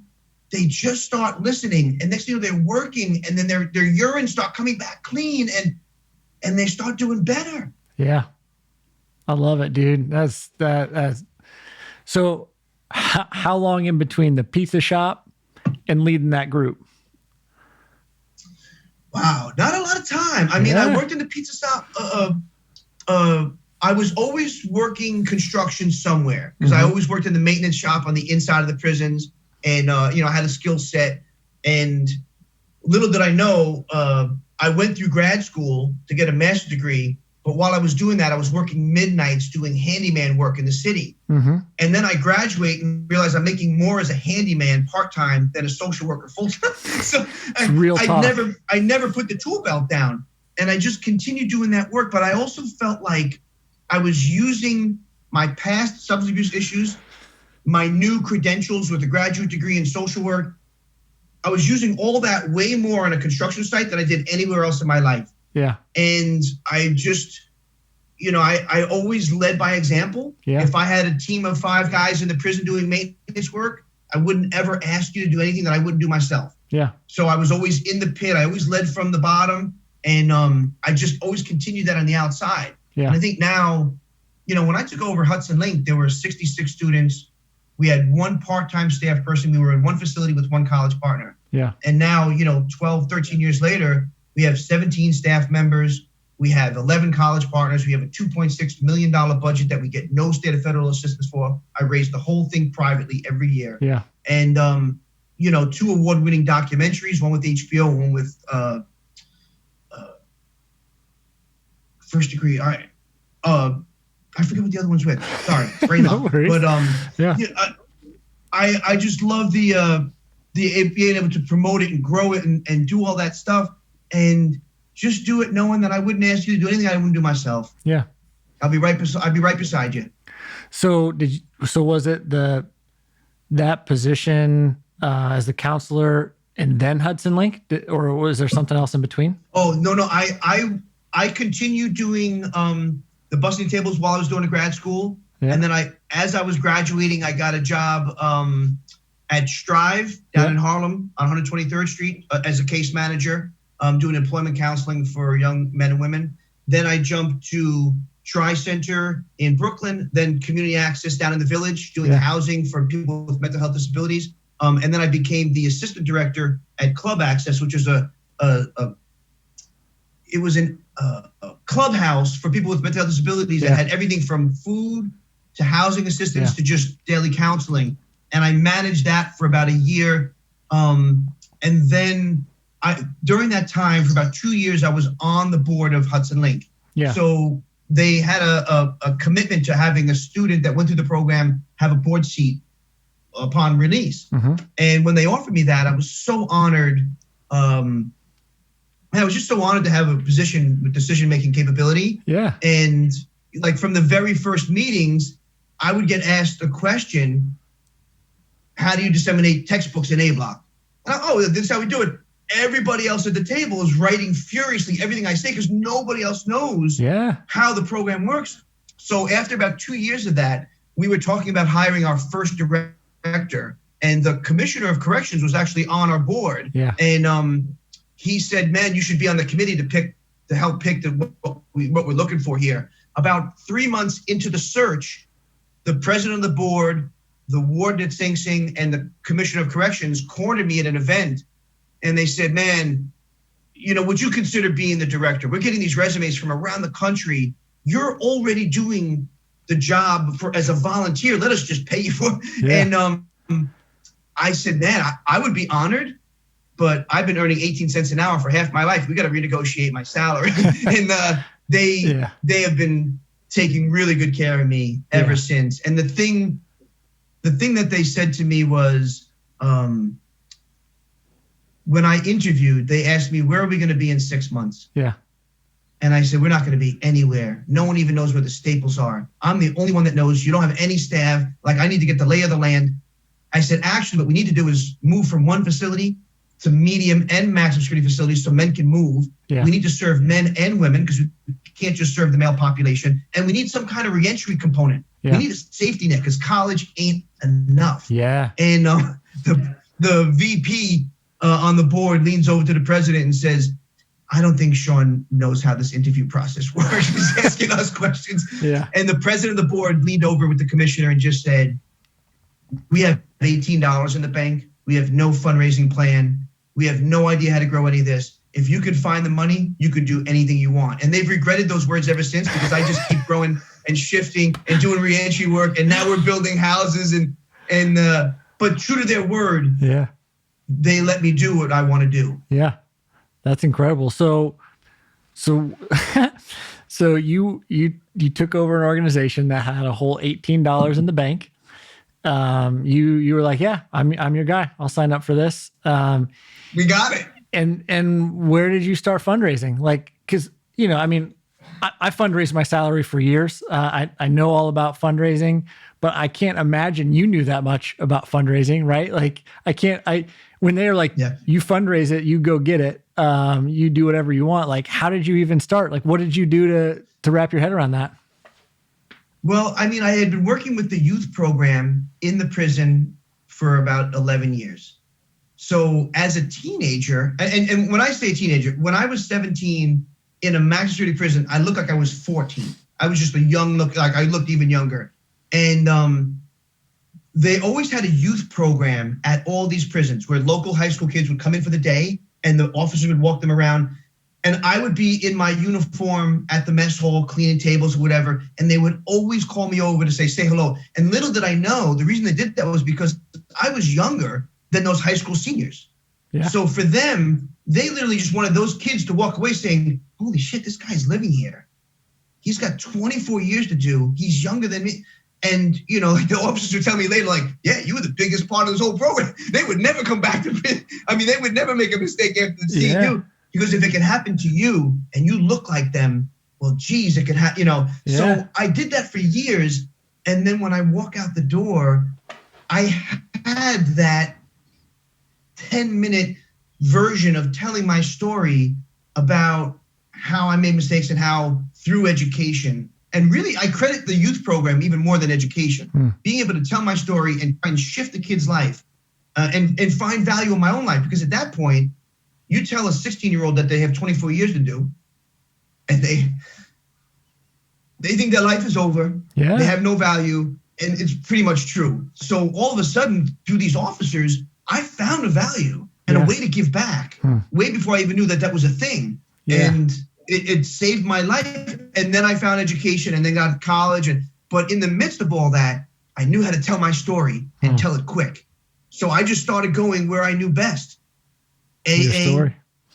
they just start listening. And next thing you know, they're working. And then their urine start coming back clean. And they start doing better. Yeah. I love it, dude. That's so how long in between the pizza shop and leading that group? Wow, not a lot of time. I mean, I worked in the pizza shop. I was always working construction somewhere because I always worked in the maintenance shop on the inside of the prisons, and I had a skill set. And little did I know, I went through grad school to get a master's degree. But while I was doing that, I was working midnights doing handyman work in the city. And then I graduate and realize I'm making more as a handyman part-time than a social worker full-time. So I never put the tool belt down. And I just continued doing that work. But I also felt like I was using my past substance abuse issues, my new credentials with a graduate degree in social work. I was using all that way more on a construction site than I did anywhere else in my life. Yeah. And I just, I always led by example. Yeah. If I had a team of 5 guys in the prison doing maintenance work, I wouldn't ever ask you to do anything that I wouldn't do myself. Yeah. So I was always in the pit. I always led from the bottom. And I just always continued that on the outside. Yeah. And I think now, when I took over Hudson Link, there were 66 students. We had 1 part-time staff person. We were in 1 facility with 1 college partner. Yeah. And now, 12, 13 years later, we have 17 staff members. We have 11 college partners. We have a $2.6 million budget that we get no state or federal assistance for. I raise the whole thing privately every year. Yeah. And, 2 award-winning documentaries, one with HBO, one with First Degree. All right. I forget what the other one's with. Sorry, brain No lock. worries. But yeah. I just love the being able to promote it and grow it and do all that stuff, and just do it knowing that I wouldn't ask you to do anything I wouldn't do myself. Yeah. I'll be right beside you. So was it that position as the counselor and then Hudson Link, or was there something else in between? Oh, no. I continued doing the busting tables while I was doing a grad school. Yeah. And then as I was graduating, I got a job at Strive down in Harlem on 123rd Street as a case manager, doing employment counseling for young men and women. Then I jumped to Tri-Center in Brooklyn, then Community Access down in the Village, doing housing for people with mental health disabilities. And then I became the assistant director at Club Access, which is a clubhouse for people with mental health disabilities that had everything from food to housing assistance to just daily counseling. And I managed that for about a year. And then during that time, for about 2 years, I was on the board of Hudson Link. Yeah. So they had a commitment to having a student that went through the program have a board seat upon release. Mm-hmm. And when they offered me that, I was so honored. I was just so honored to have a position with decision-making capability. Yeah. And like from the very first meetings, I would get asked a question, how do you disseminate textbooks in A-Block? This is how we do it. Everybody else at the table is writing furiously everything I say because nobody else knows how the program works. So after about 2 years of that, we were talking about hiring our first director, and the commissioner of corrections was actually on our board. Yeah. And he said, man, you should be on the committee to help pick what we're looking for here. About 3 months into the search, the president of the board, the warden at Sing Sing, and the commissioner of corrections cornered me at an event. And they said, man, would you consider being the director? We're getting these resumes from around the country. You're already doing the job as a volunteer. Let us just pay you for it. Yeah. And I said, man, I would be honored, but I've been earning 18 cents an hour for half my life. We got to renegotiate my salary. And they have been taking really good care of me ever since. And the thing that they said to me was, when I interviewed, they asked me, where are we going to be in 6 months? Yeah. And I said, we're not going to be anywhere. No one even knows where the staples are. I'm the only one that knows. You don't have any staff. Like, I need to get the lay of the land. I said, actually, what we need to do is move from one facility to medium and maximum security facilities so men can move. Yeah. We need to serve men and women because we can't just serve the male population. And we need some kind of reentry component. Yeah. We need a safety net because college ain't enough. Yeah. And the VP on the board leans over to the president and says, I don't think Sean knows how this interview process works. He's asking us questions. Yeah. And the president of the board leaned over with the commissioner and just said, we have $18 in the bank. We have no fundraising plan. We have no idea how to grow any of this. If you could find the money, you could do anything you want. And they've regretted those words ever since because I just keep growing and shifting and doing reentry work. And now we're building houses but true to their word, they let me do what I want to do. Yeah. That's incredible. So you took over an organization that had a whole $18 in the bank. You were like, yeah, I'm your guy. I'll sign up for this. We got it. And where did you start fundraising? Like, cause I fundraised my salary for years. I know all about fundraising, but I can't imagine you knew that much about fundraising, right? Like when they're like, you fundraise it, you go get it. You do whatever you want. Like, how did you even start? Like, what did you do to wrap your head around that? Well, I had been working with the youth program in the prison for about 11 years. So as a teenager, and when I say teenager, when I was 17 in a maximum security prison, I looked like I was 14. I was just a young look, like I looked even younger. And they always had a youth program at all these prisons where local high school kids would come in for the day and the officers would walk them around. And I would be in my uniform at the mess hall, cleaning tables or whatever. And they would always call me over to say hello. And little did I know, the reason they did that was because I was younger than those high school seniors. Yeah. So for them, they literally just wanted those kids to walk away saying, holy shit, this guy's living here. He's got 24 years to do. He's younger than me. And, like the officers would tell me later, like, yeah, you were the biggest part of this whole program. They would never come back to it. I mean, they would never make a mistake after seeing you. Because if it can happen to you and you look like them, well, geez, it could happen, Yeah. So I did that for years. And then when I walk out the door, I had that 10-minute version of telling my story about how I made mistakes and how through education, and really I credit the youth program even more than education, being able to tell my story and try and shift the kid's life and find value in my own life. Because at that point, you tell a 16-year-old that they have 24 years to do, and they think their life is over. Yeah. They have no value, and it's pretty much true. So all of a sudden, through these officers, I found a value and a way to give back way before I even knew that was a thing. Yeah. And it saved my life. And then I found education and then got college. But in the midst of all that, I knew how to tell my story and tell it quick. So I just started going where I knew best. AA,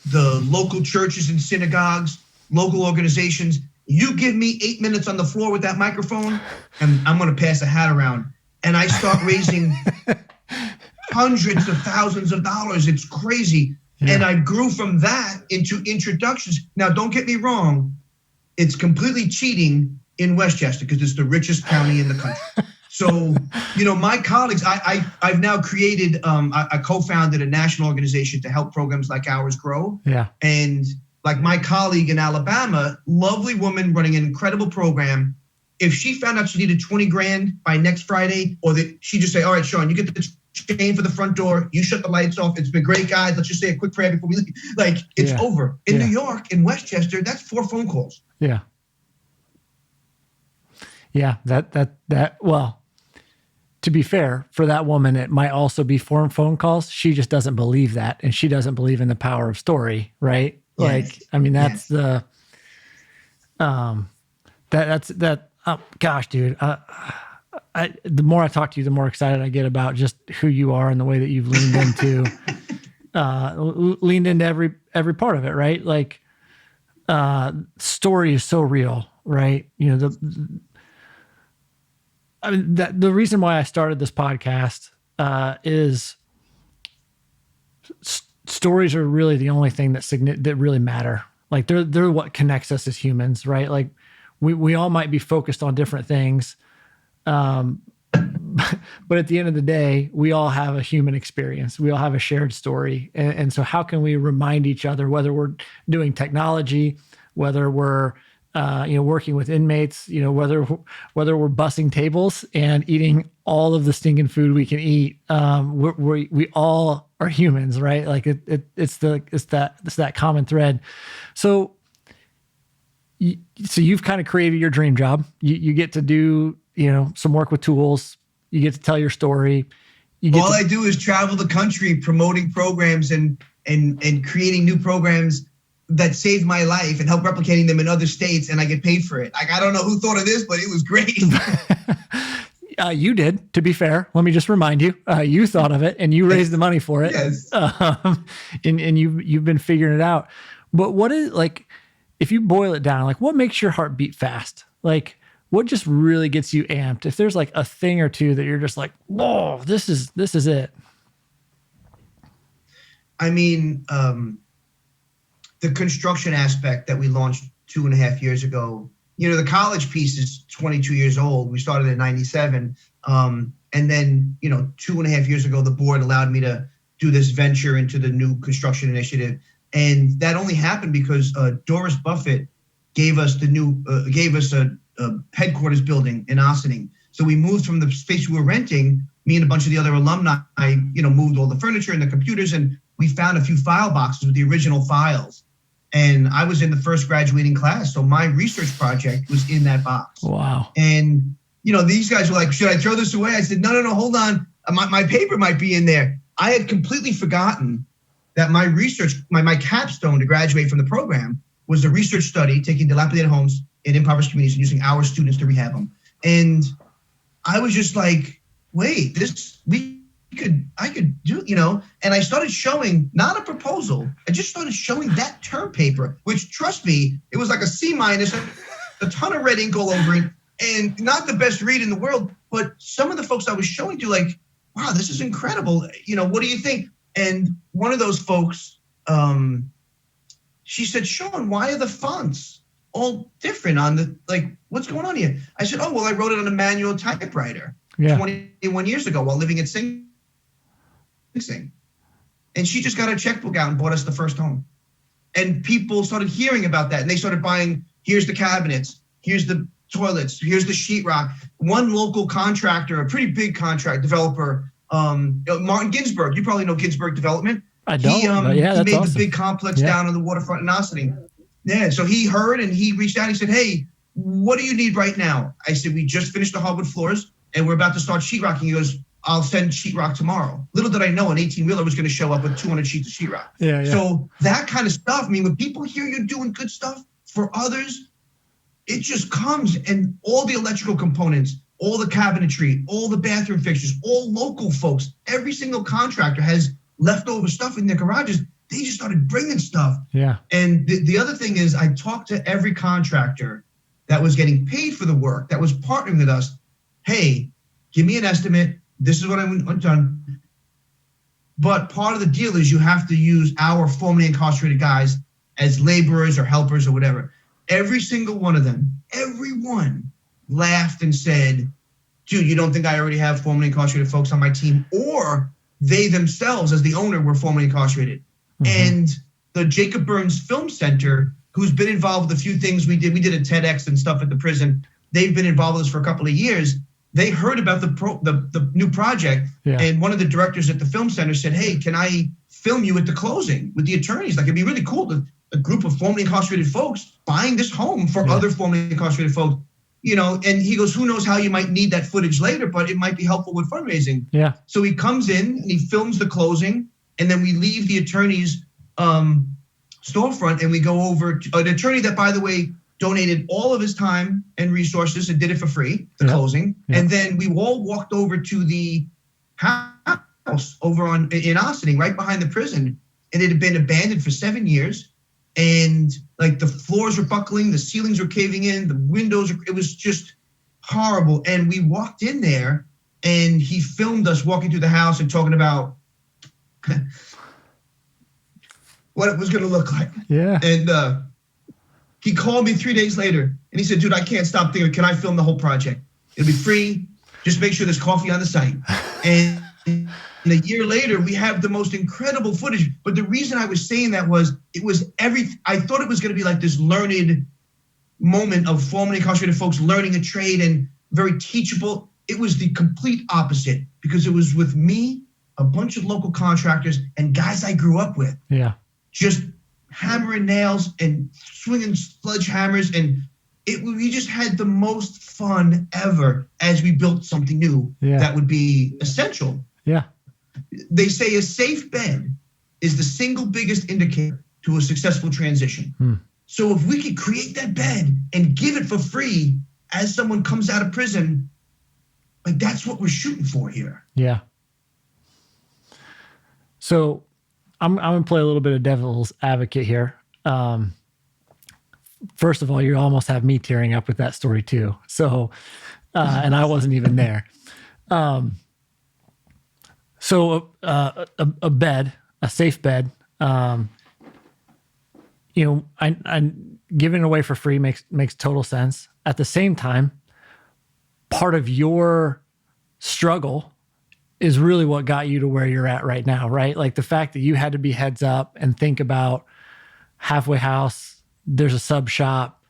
the local churches and synagogues, local organizations. You give me 8 minutes on the floor with that microphone, and I'm going to pass a hat around. And I start raising hundreds of thousands of dollars. It's crazy. Yeah. And I grew from that into introductions. Now, don't get me wrong. It's completely cheating in Westchester because it's the richest county in the country. So, my colleagues, I've now created, I co-founded a national organization to help programs like ours grow. Yeah. And like my colleague in Alabama, lovely woman running an incredible program. If she found out she needed 20 grand by next Friday, or that she just say, all right, Sean, you get the chain for the front door, you shut the lights off. It's been great, guys. Let's just say a quick prayer before we leave. Like, it's over. In New York, in Westchester, that's 4 phone calls. Yeah. Yeah. Well, to be fair, for that woman, it might also be 4 phone calls. She just doesn't believe that. And she doesn't believe in the power of story, right? Yes. Like, I mean, that's the, oh, gosh, dude, the more I talk to you, the more excited I get about just who you are and the way that you've leaned into, every part of it. Right. Like, story is so real, right? The reason why I started this podcast, is stories are really the only thing that really matter. Like they're what connects us as humans, right? Like we all might be focused on different things. But at the end of the day, we all have a human experience. We all have a shared story. And so how can we remind each other, whether we're doing technology, whether we're, working with inmates, whether we're bussing tables and eating all of the stinking food we can eat, we all are humans, right? Like it's that common thread. So you've kind of created your dream job. You get to do, some work with tools. You get to tell your story. All I do is travel the country promoting programs and creating new programs that saved my life and help replicating them in other states, and I get paid for it. Like, I don't know who thought of this, but it was great. You did, to be fair. Let me just remind you, you thought of it and you raised the money for it. Yes. And you've been figuring it out. But what is, like, if you boil it down, like, what makes your heart beat fast? Like, what just really gets you amped? If there's like a thing or two that you're just like, whoa, this is it. I mean, the construction aspect that we launched 2.5 years ago, the college piece is 22 years old. We started in 97. And then, 2.5 years ago, the board allowed me to do this venture into the new construction initiative. And that only happened because Doris Buffett gave us a headquarters building in Ossining. So we moved from the space we were renting, me and a bunch of the other alumni, moved all the furniture and the computers, and we found a few file boxes with the original files. And I was in the first graduating class. So my research project was in that box. Wow. And, these guys were like, should I throw this away? I said, no, hold on. My paper might be in there. I had completely forgotten that my research, my capstone to graduate from the program was a research study taking dilapidated homes in impoverished communities and using our students to rehab them. And I was just like, wait, I could do, and I started showing, not a proposal, I just started showing that term paper, which, trust me, it was like a C-, a ton of red ink all over it, and not the best read in the world, but some of the folks I was showing to, like, wow, this is incredible. What do you think? And one of those folks, she said, Sean, why are the fonts all different on the, like, what's going on here? I said, oh, well, I wrote it on a manual typewriter 21 years ago while living at Sing. And she just got her checkbook out and bought us the first home. And people started hearing about that, and they started buying, here's the cabinets, here's the toilets, here's the sheetrock. One local contractor, a pretty big contract developer, Martin Ginsberg, you probably know Ginsberg Development. I don't, he made awesome. the big complex down on the waterfront in Ossining. Yeah, so he heard and he reached out. He said, hey, what do you need right now? I said, we just finished the hardwood floors and we're about to start sheetrocking. He goes, I'll send sheetrock tomorrow. Little did I know an 18-wheeler was going to show up with 200 sheets of sheetrock. Yeah. So that kind of stuff, I mean, when people hear you're doing good stuff for others, it just comes, and all the electrical components, all the cabinetry, all the bathroom fixtures, all local folks, every single contractor has leftover stuff in their garages. They just started bringing stuff. Yeah. And the other thing is, I talked to every contractor that was getting paid for the work, that was partnering with us. Hey, give me an estimate. This is what I'm done. But part of the deal is you have to use our formerly incarcerated guys as laborers or helpers or whatever. Every single one of them, everyone laughed and said, dude, you don't think I already have formerly incarcerated folks on my team? Or they themselves, as the owner, were formerly incarcerated. Mm-hmm. And the Jacob Burns Film Center, who's been involved with a few things we did a TEDx and stuff at the prison. They've been involved with us for a couple of years. They heard about the new project, and one of the directors at the film center said, hey, can I film you at the closing with the attorneys? Like, it'd be really cool to a group of formerly incarcerated folks buying this home for other formerly incarcerated folks, and he goes, who knows how you might need that footage later, but it might be helpful with fundraising. Yeah. So he comes in and he films the closing, and then we leave the attorney's storefront and we go over to an attorney that, by the way, donated all of his time and resources and did it for free, the closing. And then we all walked over to the house over in Ossining, right behind the prison. And it had been abandoned for 7 years. And like the floors were buckling, the ceilings were caving in, the windows, it was just horrible. And we walked in there and he filmed us walking through the house and talking about what it was going to look like. Yeah. And, he called me 3 days later and he said, dude, I can't stop thinking, can I film the whole project? It'll be free. Just make sure there's coffee on the site. And a year later, we have the most incredible footage. But the reason I was saying that was, I thought it was going to be like this learned moment of formerly incarcerated folks learning a trade and very teachable. It was the complete opposite, because it was with me, a bunch of local contractors and guys I grew up with. Yeah. Just hammering nails and swinging sledgehammers, and we just had the most fun ever as we built something new that would be essential. Yeah. They say a safe bed is the single biggest indicator to a successful transition. So if we could create that bed and give it for free as someone comes out of prison, like, that's what we're shooting for here. Yeah. So I'm going to play a little bit of devil's advocate here. First of all, you almost have me tearing up with that story too. So, and I wasn't even there. So a bed, a safe bed, I giving it away for free makes total sense. At the same time, part of your struggle is really what got you to where you're at right now, right? Like the fact that you had to be heads up and think about halfway house, there's a sub shop.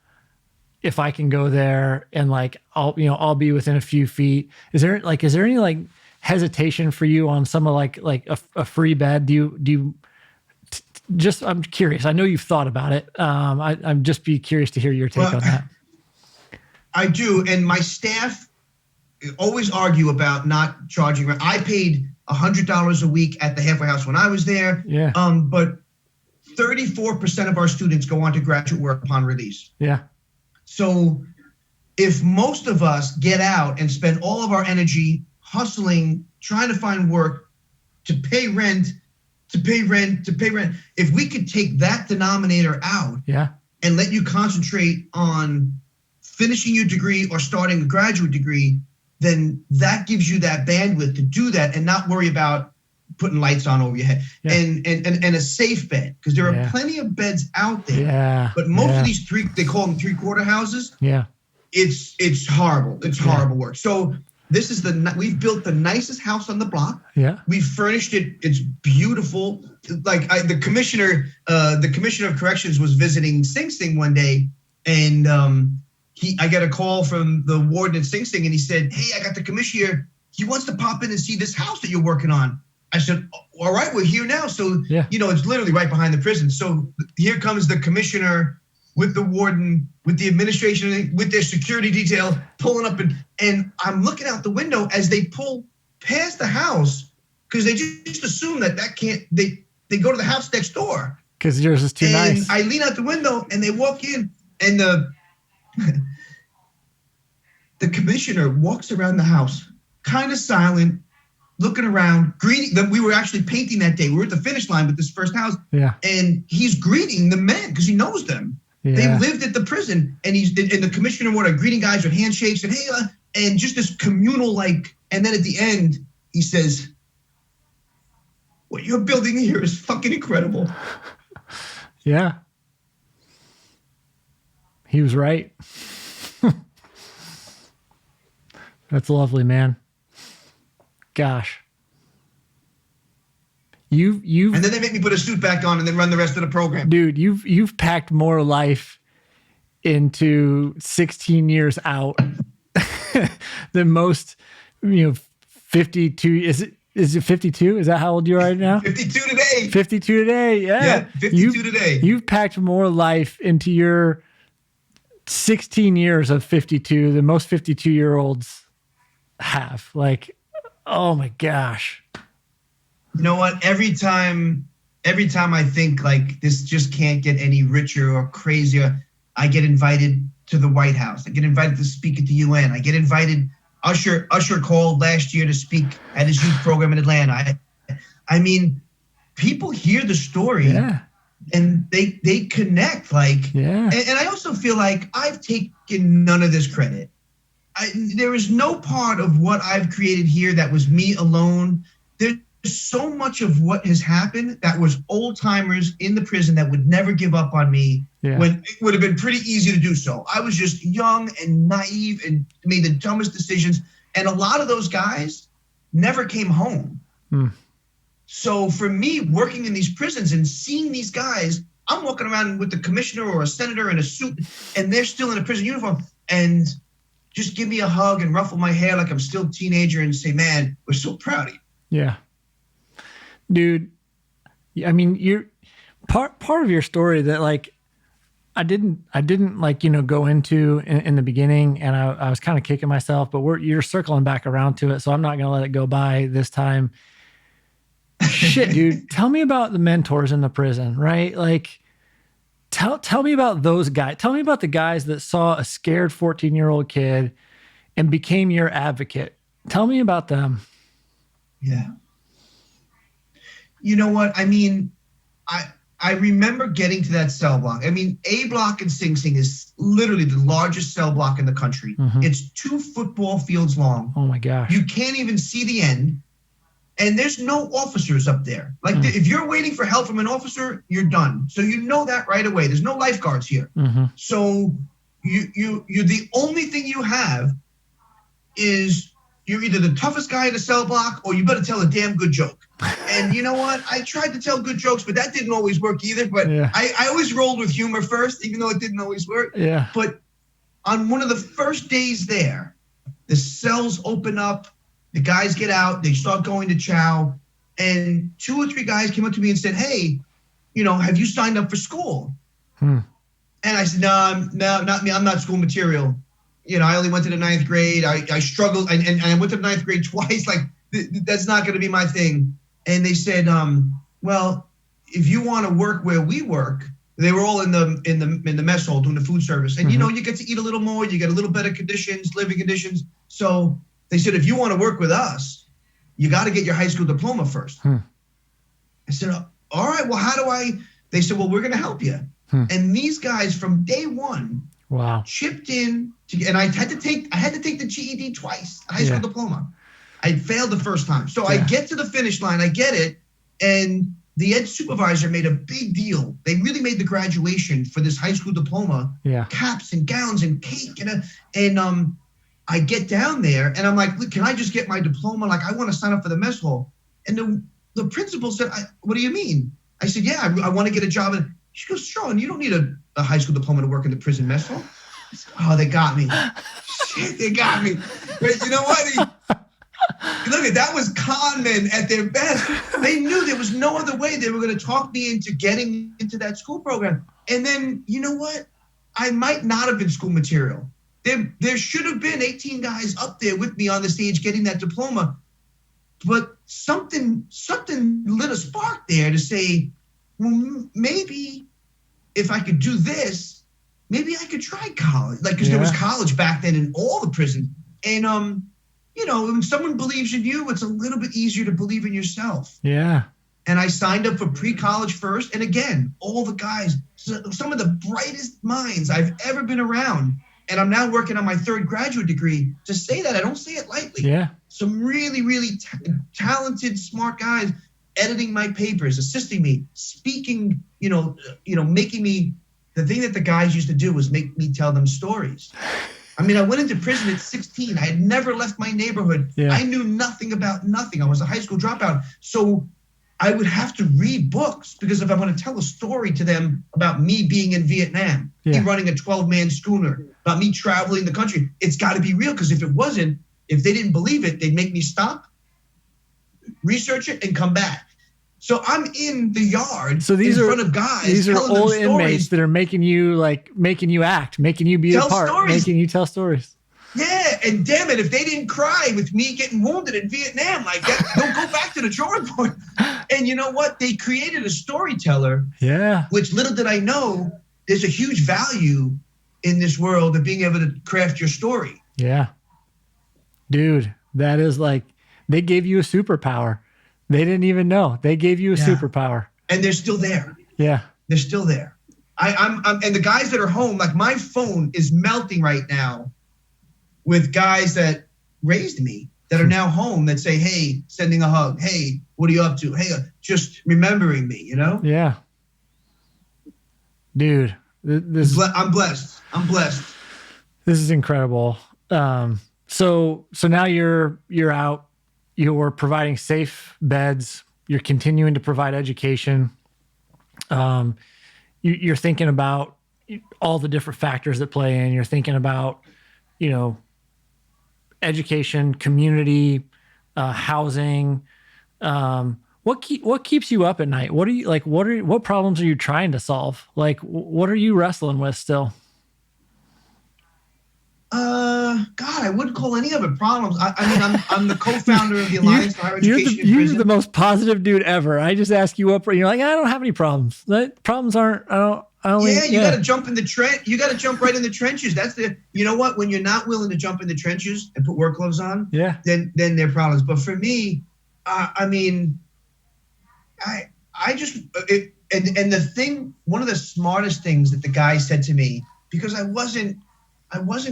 If I can go there and like, I'll be within a few feet. Is there any like hesitation for you on some of like a free bed? I'm curious. I know you've thought about it. I'm just be curious to hear your take on that. I do. And my staff always argue about not charging rent. I paid $100 a week at the halfway house when I was there. Yeah. But 34% of our students go on to graduate work upon release. Yeah. So if most of us get out and spend all of our energy hustling, trying to find work, to pay rent, if we could take that denominator out and let you concentrate on finishing your degree or starting a graduate degree, then that gives you that bandwidth to do that and not worry about putting lights on over your head and a safe bed, because there are plenty of beds out there. Yeah. But most of these they call them 3/4 houses. Yeah. It's horrible. It's horrible work. So this is we've built the nicest house on the block. Yeah. We furnished it. It's beautiful. Like the commissioner of corrections was visiting Sing Sing one day, and I got a call from the warden at Sing Sing, and he said, "Hey, I got the commissioner here. He wants to pop in and see this house that you're working on." I said, "All right, we're here now." So it's literally right behind the prison. So here comes the commissioner with the warden, with the administration, with their security detail pulling up, and I'm looking out the window as they pull past the house, because they just assume that can't. They go to the house next door because yours is too nice. And I lean out the window and they walk in, and the commissioner walks around the house, kind of silent, looking around, greeting. We were actually painting that day. We were at the finish line with this first house, and he's greeting the men because he knows them. Yeah. They lived at the prison, and the commissioner wanted greeting guys with handshakes and hey, and just this communal and then at the end he says, "What you're building here is fucking incredible." Yeah. He was right. That's lovely, man. Gosh. And then they make me put a suit back on and then run the rest of the program. Dude, you've packed more life into 16 years out than most, 52. Is it 52? Is that how old you are right now? 52 today. 52 today. Yeah. 52 today. You've packed more life into your 16 years of 52 than most 52-year-olds have. Oh my gosh. You know what? Every time I think this just can't get any richer or crazier, I get invited to the White House. I get invited to speak at the UN. I get invited. Usher called last year to speak at his youth program in Atlanta. I mean, people hear the story and they connect. And I also feel like I've taken none of this credit. There is no part of what I've created here that was me alone. There's so much of what has happened that was old timers in the prison that would never give up on me when it would have been pretty easy to do so. I was just young and naive and made the dumbest decisions. And a lot of those guys never came home. So for me, working in these prisons and seeing these guys, I'm walking around with the commissioner or a senator in a suit, and they're still in a prison uniform, and just give me a hug and ruffle my hair like I'm still a teenager and say, "Man, we're so proud of you." Yeah. Dude, I mean, you're part of your story that I didn't go into in the beginning, and I was kind of kicking myself, but you're circling back around to it. So I'm not going to let it go by this time. Shit, dude, tell me about the mentors in the prison, right? Tell me about those guys. Tell me about the guys that saw a scared 14-year-old kid and became your advocate. Tell me about them. Yeah. You know what? I mean, I remember getting to that cell block. I mean, A block in Sing Sing is literally the largest cell block in the country. It's 2 football fields long. Oh my gosh. You can't even see the end. And there's no officers up there. If you're waiting for help from an officer, you're done. So you know that right away. There's no lifeguards here. So you're the only thing you have is you're either the toughest guy in the cell block or you better tell a damn good joke. And you know what? I tried to tell good jokes, but that didn't always work either. But I always rolled with humor first, even though it didn't always work. Yeah. But on one of the first days there, the cells open up. The guys get out, they start going to chow, and 2 or 3 guys came up to me and said, "Hey, have you signed up for school?" And I said, No, not me. I'm not school material. I only went to the 9th grade. I struggled, and I went to the 9th grade twice. that's not going to be my thing. And they said, well, if you want to work where we work, they were all in the mess hall doing the food service. And, you get to eat a little more, you get a little better conditions, living conditions. So they said, if you want to work with us, you got to get your high school diploma first. I said, all right, well, how do I? They said, well, we're going to help you. And these guys from day one chipped in. And I had to take the GED twice, the high school diploma. I failed the first time. So I get to the finish line, I get it. And the ed supervisor made a big deal. They really made the graduation for this high school diploma, caps and gowns and cake. And I get down there and I'm like, can I just get my diploma? Like, I want to sign up for the mess hall. And the principal said, what do you mean? I said, yeah, I want to get a job. And she goes, Sean, you don't need a high school diploma to work in the prison mess hall. I said, oh, they got me. Shit, they got me. But you know what? Look, that was con men at their best. They knew there was no other way they were going to talk me into getting into that school program. And then, you know what? I might not have been school material. There should have been 18 guys up there with me on the stage getting that diploma. But something lit a spark there to say, well, maybe if I could do this, maybe I could try college. Like, because there was college back then in all the prisons. And, when someone believes in you, it's a little bit easier to believe in yourself. Yeah. And I signed up for pre-college first. And again, all the guys, some of the brightest minds I've ever been around. And I'm now working on my third graduate degree. To say that, I don't say it lightly. Yeah. Some really, really talented, smart guys editing my papers, assisting me, speaking, making me, the thing that the guys used to do was make me tell them stories. I mean, I went into prison at 16. I had never left my neighborhood. Yeah. I knew nothing about nothing. I was a high school dropout. So I would have to read books because if I want to tell a story to them about me being in Vietnam, me running a 12-man schooner, about me traveling the country, it's got to be real. Because if it wasn't, if they didn't believe it, they'd make me stop, research it, and come back. So I'm in the yard in front of guys. These are old inmates that are making you act, making you be a part, making you tell stories. Yeah, and damn it, if they didn't cry with me getting wounded in Vietnam like that, they'll go back to the drawing board. And you know what? They created a storyteller. Yeah. Which little did I know, there's a huge value in this world of being able to craft your story. Yeah. Dude, that is like, they gave you a superpower. They didn't even know. They gave you a superpower. And they're still there. Yeah. They're still there. I'm and the guys that are home, like my phone is melting right now with guys that raised me that are now home that say, hey, sending a hug. Hey, what are you up to? Hey, just remembering me, Yeah. Dude, I'm blessed. I'm blessed. This is incredible. So now you're out. You're providing safe beds. You're continuing to provide education. You're thinking about all the different factors that play in. You're thinking about, education, community, housing. What keeps you up at night? What are you like? What problems are you trying to solve? Like, what are you wrestling with still? God, I wouldn't call any of it problems. I'm the co-founder of the Alliance for Higher Education. You're the most positive dude ever. I just ask you up, and you're like, I don't have any problems. Problems aren't. I don't. You got to jump in the trench. You got to jump right in the trenches. That's you know what? When you're not willing to jump in the trenches and put work clothes on, then there are problems. But for me, I just the thing. One of the smartest things that the guy said to me, because I wasn't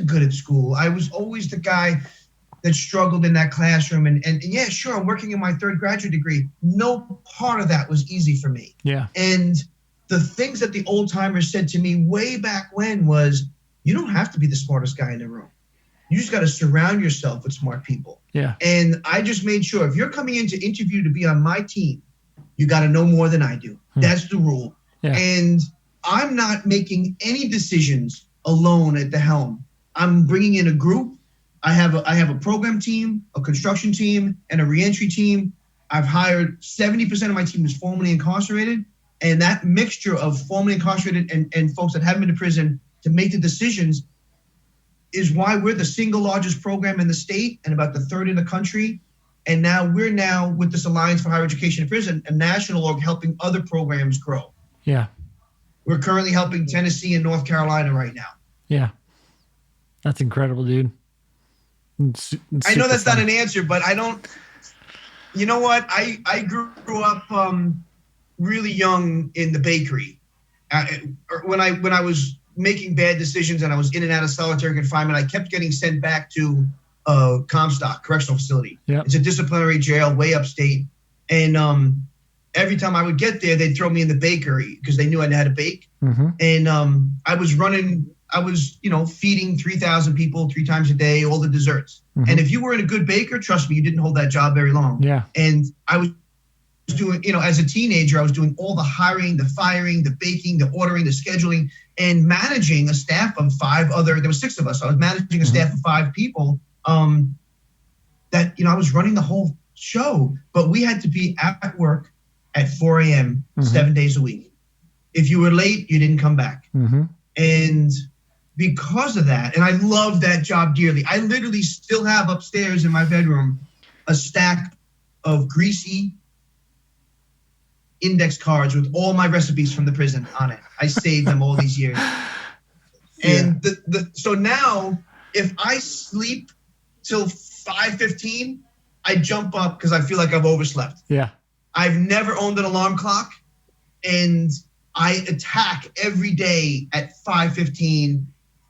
good at school. I was always the guy that struggled in that classroom. And yeah, sure, I'm working in my third graduate degree. No part of that was easy for me. Yeah. And the things that the old timers said to me way back when was, you don't have to be the smartest guy in the room. You just got to surround yourself with smart people. Yeah. And I just made sure if you're coming in to interview to be on my team, you got to know more than I do. That's the rule. Yeah. And I'm not making any decisions alone at the helm. I'm bringing in a group. I have a program team, a construction team, and a reentry team. I've hired 70% of my team is formerly incarcerated, and that mixture of formerly incarcerated and folks that haven't been to prison to make the decisions is why we're the single largest program in the state and about the third in the country And now we're with this Alliance for Higher Education in Prison, a national org helping other programs grow. Yeah. We're currently helping Tennessee and North Carolina right now. Yeah. That's incredible, dude. I know that's not an answer, but I don't, you know what? I grew up really young in the bakery. When I was making bad decisions and I was in and out of solitary confinement, I kept getting sent back to Comstock Correctional Facility. Yep. It's a disciplinary jail way upstate. And every time I would get there, they'd throw me in the bakery because they knew I had to bake. Mm-hmm. And I was feeding 3,000 people 3 times a day, all the desserts. Mm-hmm. And if you weren't a good baker, trust me, you didn't hold that job very long. Yeah. And I was doing, as a teenager, I was doing all the hiring, the firing, the baking, the ordering, the scheduling, and managing a staff of 5 there were 6 of us. So I was managing a staff of 5 people that, I was running the whole show, but we had to be at work at 4 a.m. 7 days a week. If you were late, you didn't come back. Mm-hmm. And because of that, and I love that job dearly, I literally still have upstairs in my bedroom a stack of greasy index cards with all my recipes from the prison on it. I saved them all these years. And so now if I sleep till 5:15, I jump up because I feel like I've overslept. Yeah. I've never owned an alarm clock, and I attack every day at 5:15.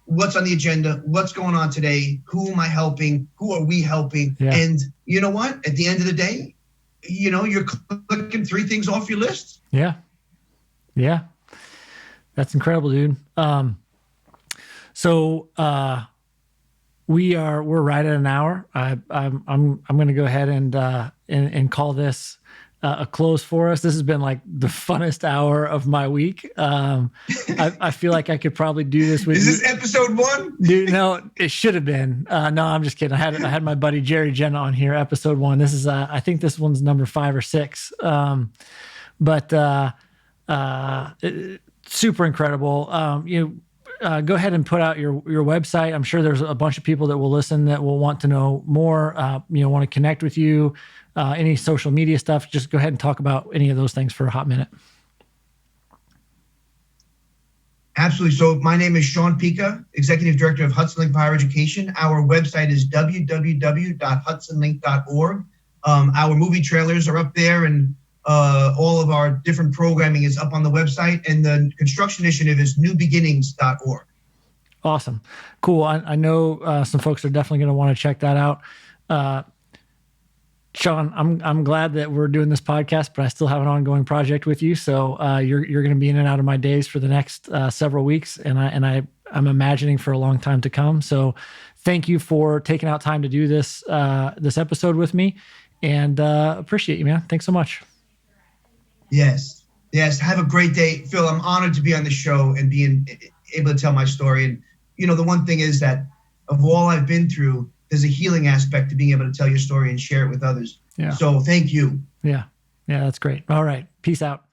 What's on the agenda? What's going on today? Who am I helping? Who are we helping? Yeah. And you know what? At the end of the day, you're clicking 3 things off your list. Yeah. Yeah. That's incredible, dude. So we're right at an hour. I'm going to go ahead and call this a close for us. This has been like the funnest hour of my week. I feel like I could probably do this with you. Is this episode 1? Dude, no, it should have been. No, I'm just kidding. I had my buddy Jerry Jenna on here, episode 1. This is I think this one's number 5 or 6. Super incredible. Go ahead and put out your website. I'm sure there's a bunch of people that will listen that will want to know more, want to connect with you, any social media stuff. Just go ahead and talk about any of those things for a hot minute. Absolutely. So my name is Sean Pica, Executive Director of Hudson Link for Higher Education. Our website is www.hudsonlink.org. Our movie trailers are up there, and all of our different programming is up on the website, and the construction initiative is newbeginnings.org. Awesome. Cool. I know some folks are definitely going to want to check that out. Sean, I'm glad that we're doing this podcast, but I still have an ongoing project with you. So you're going to be in and out of my days for the next several weeks, and I'm imagining for a long time to come. So thank you for taking out time to do this episode with me, and appreciate you, man. Thanks so much. Yes. Have a great day, Phil. I'm honored to be on the show and being able to tell my story. And the one thing is that of all I've been through, there's a healing aspect to being able to tell your story and share it with others. Yeah. So thank you. Yeah. Yeah, that's great. All right. Peace out.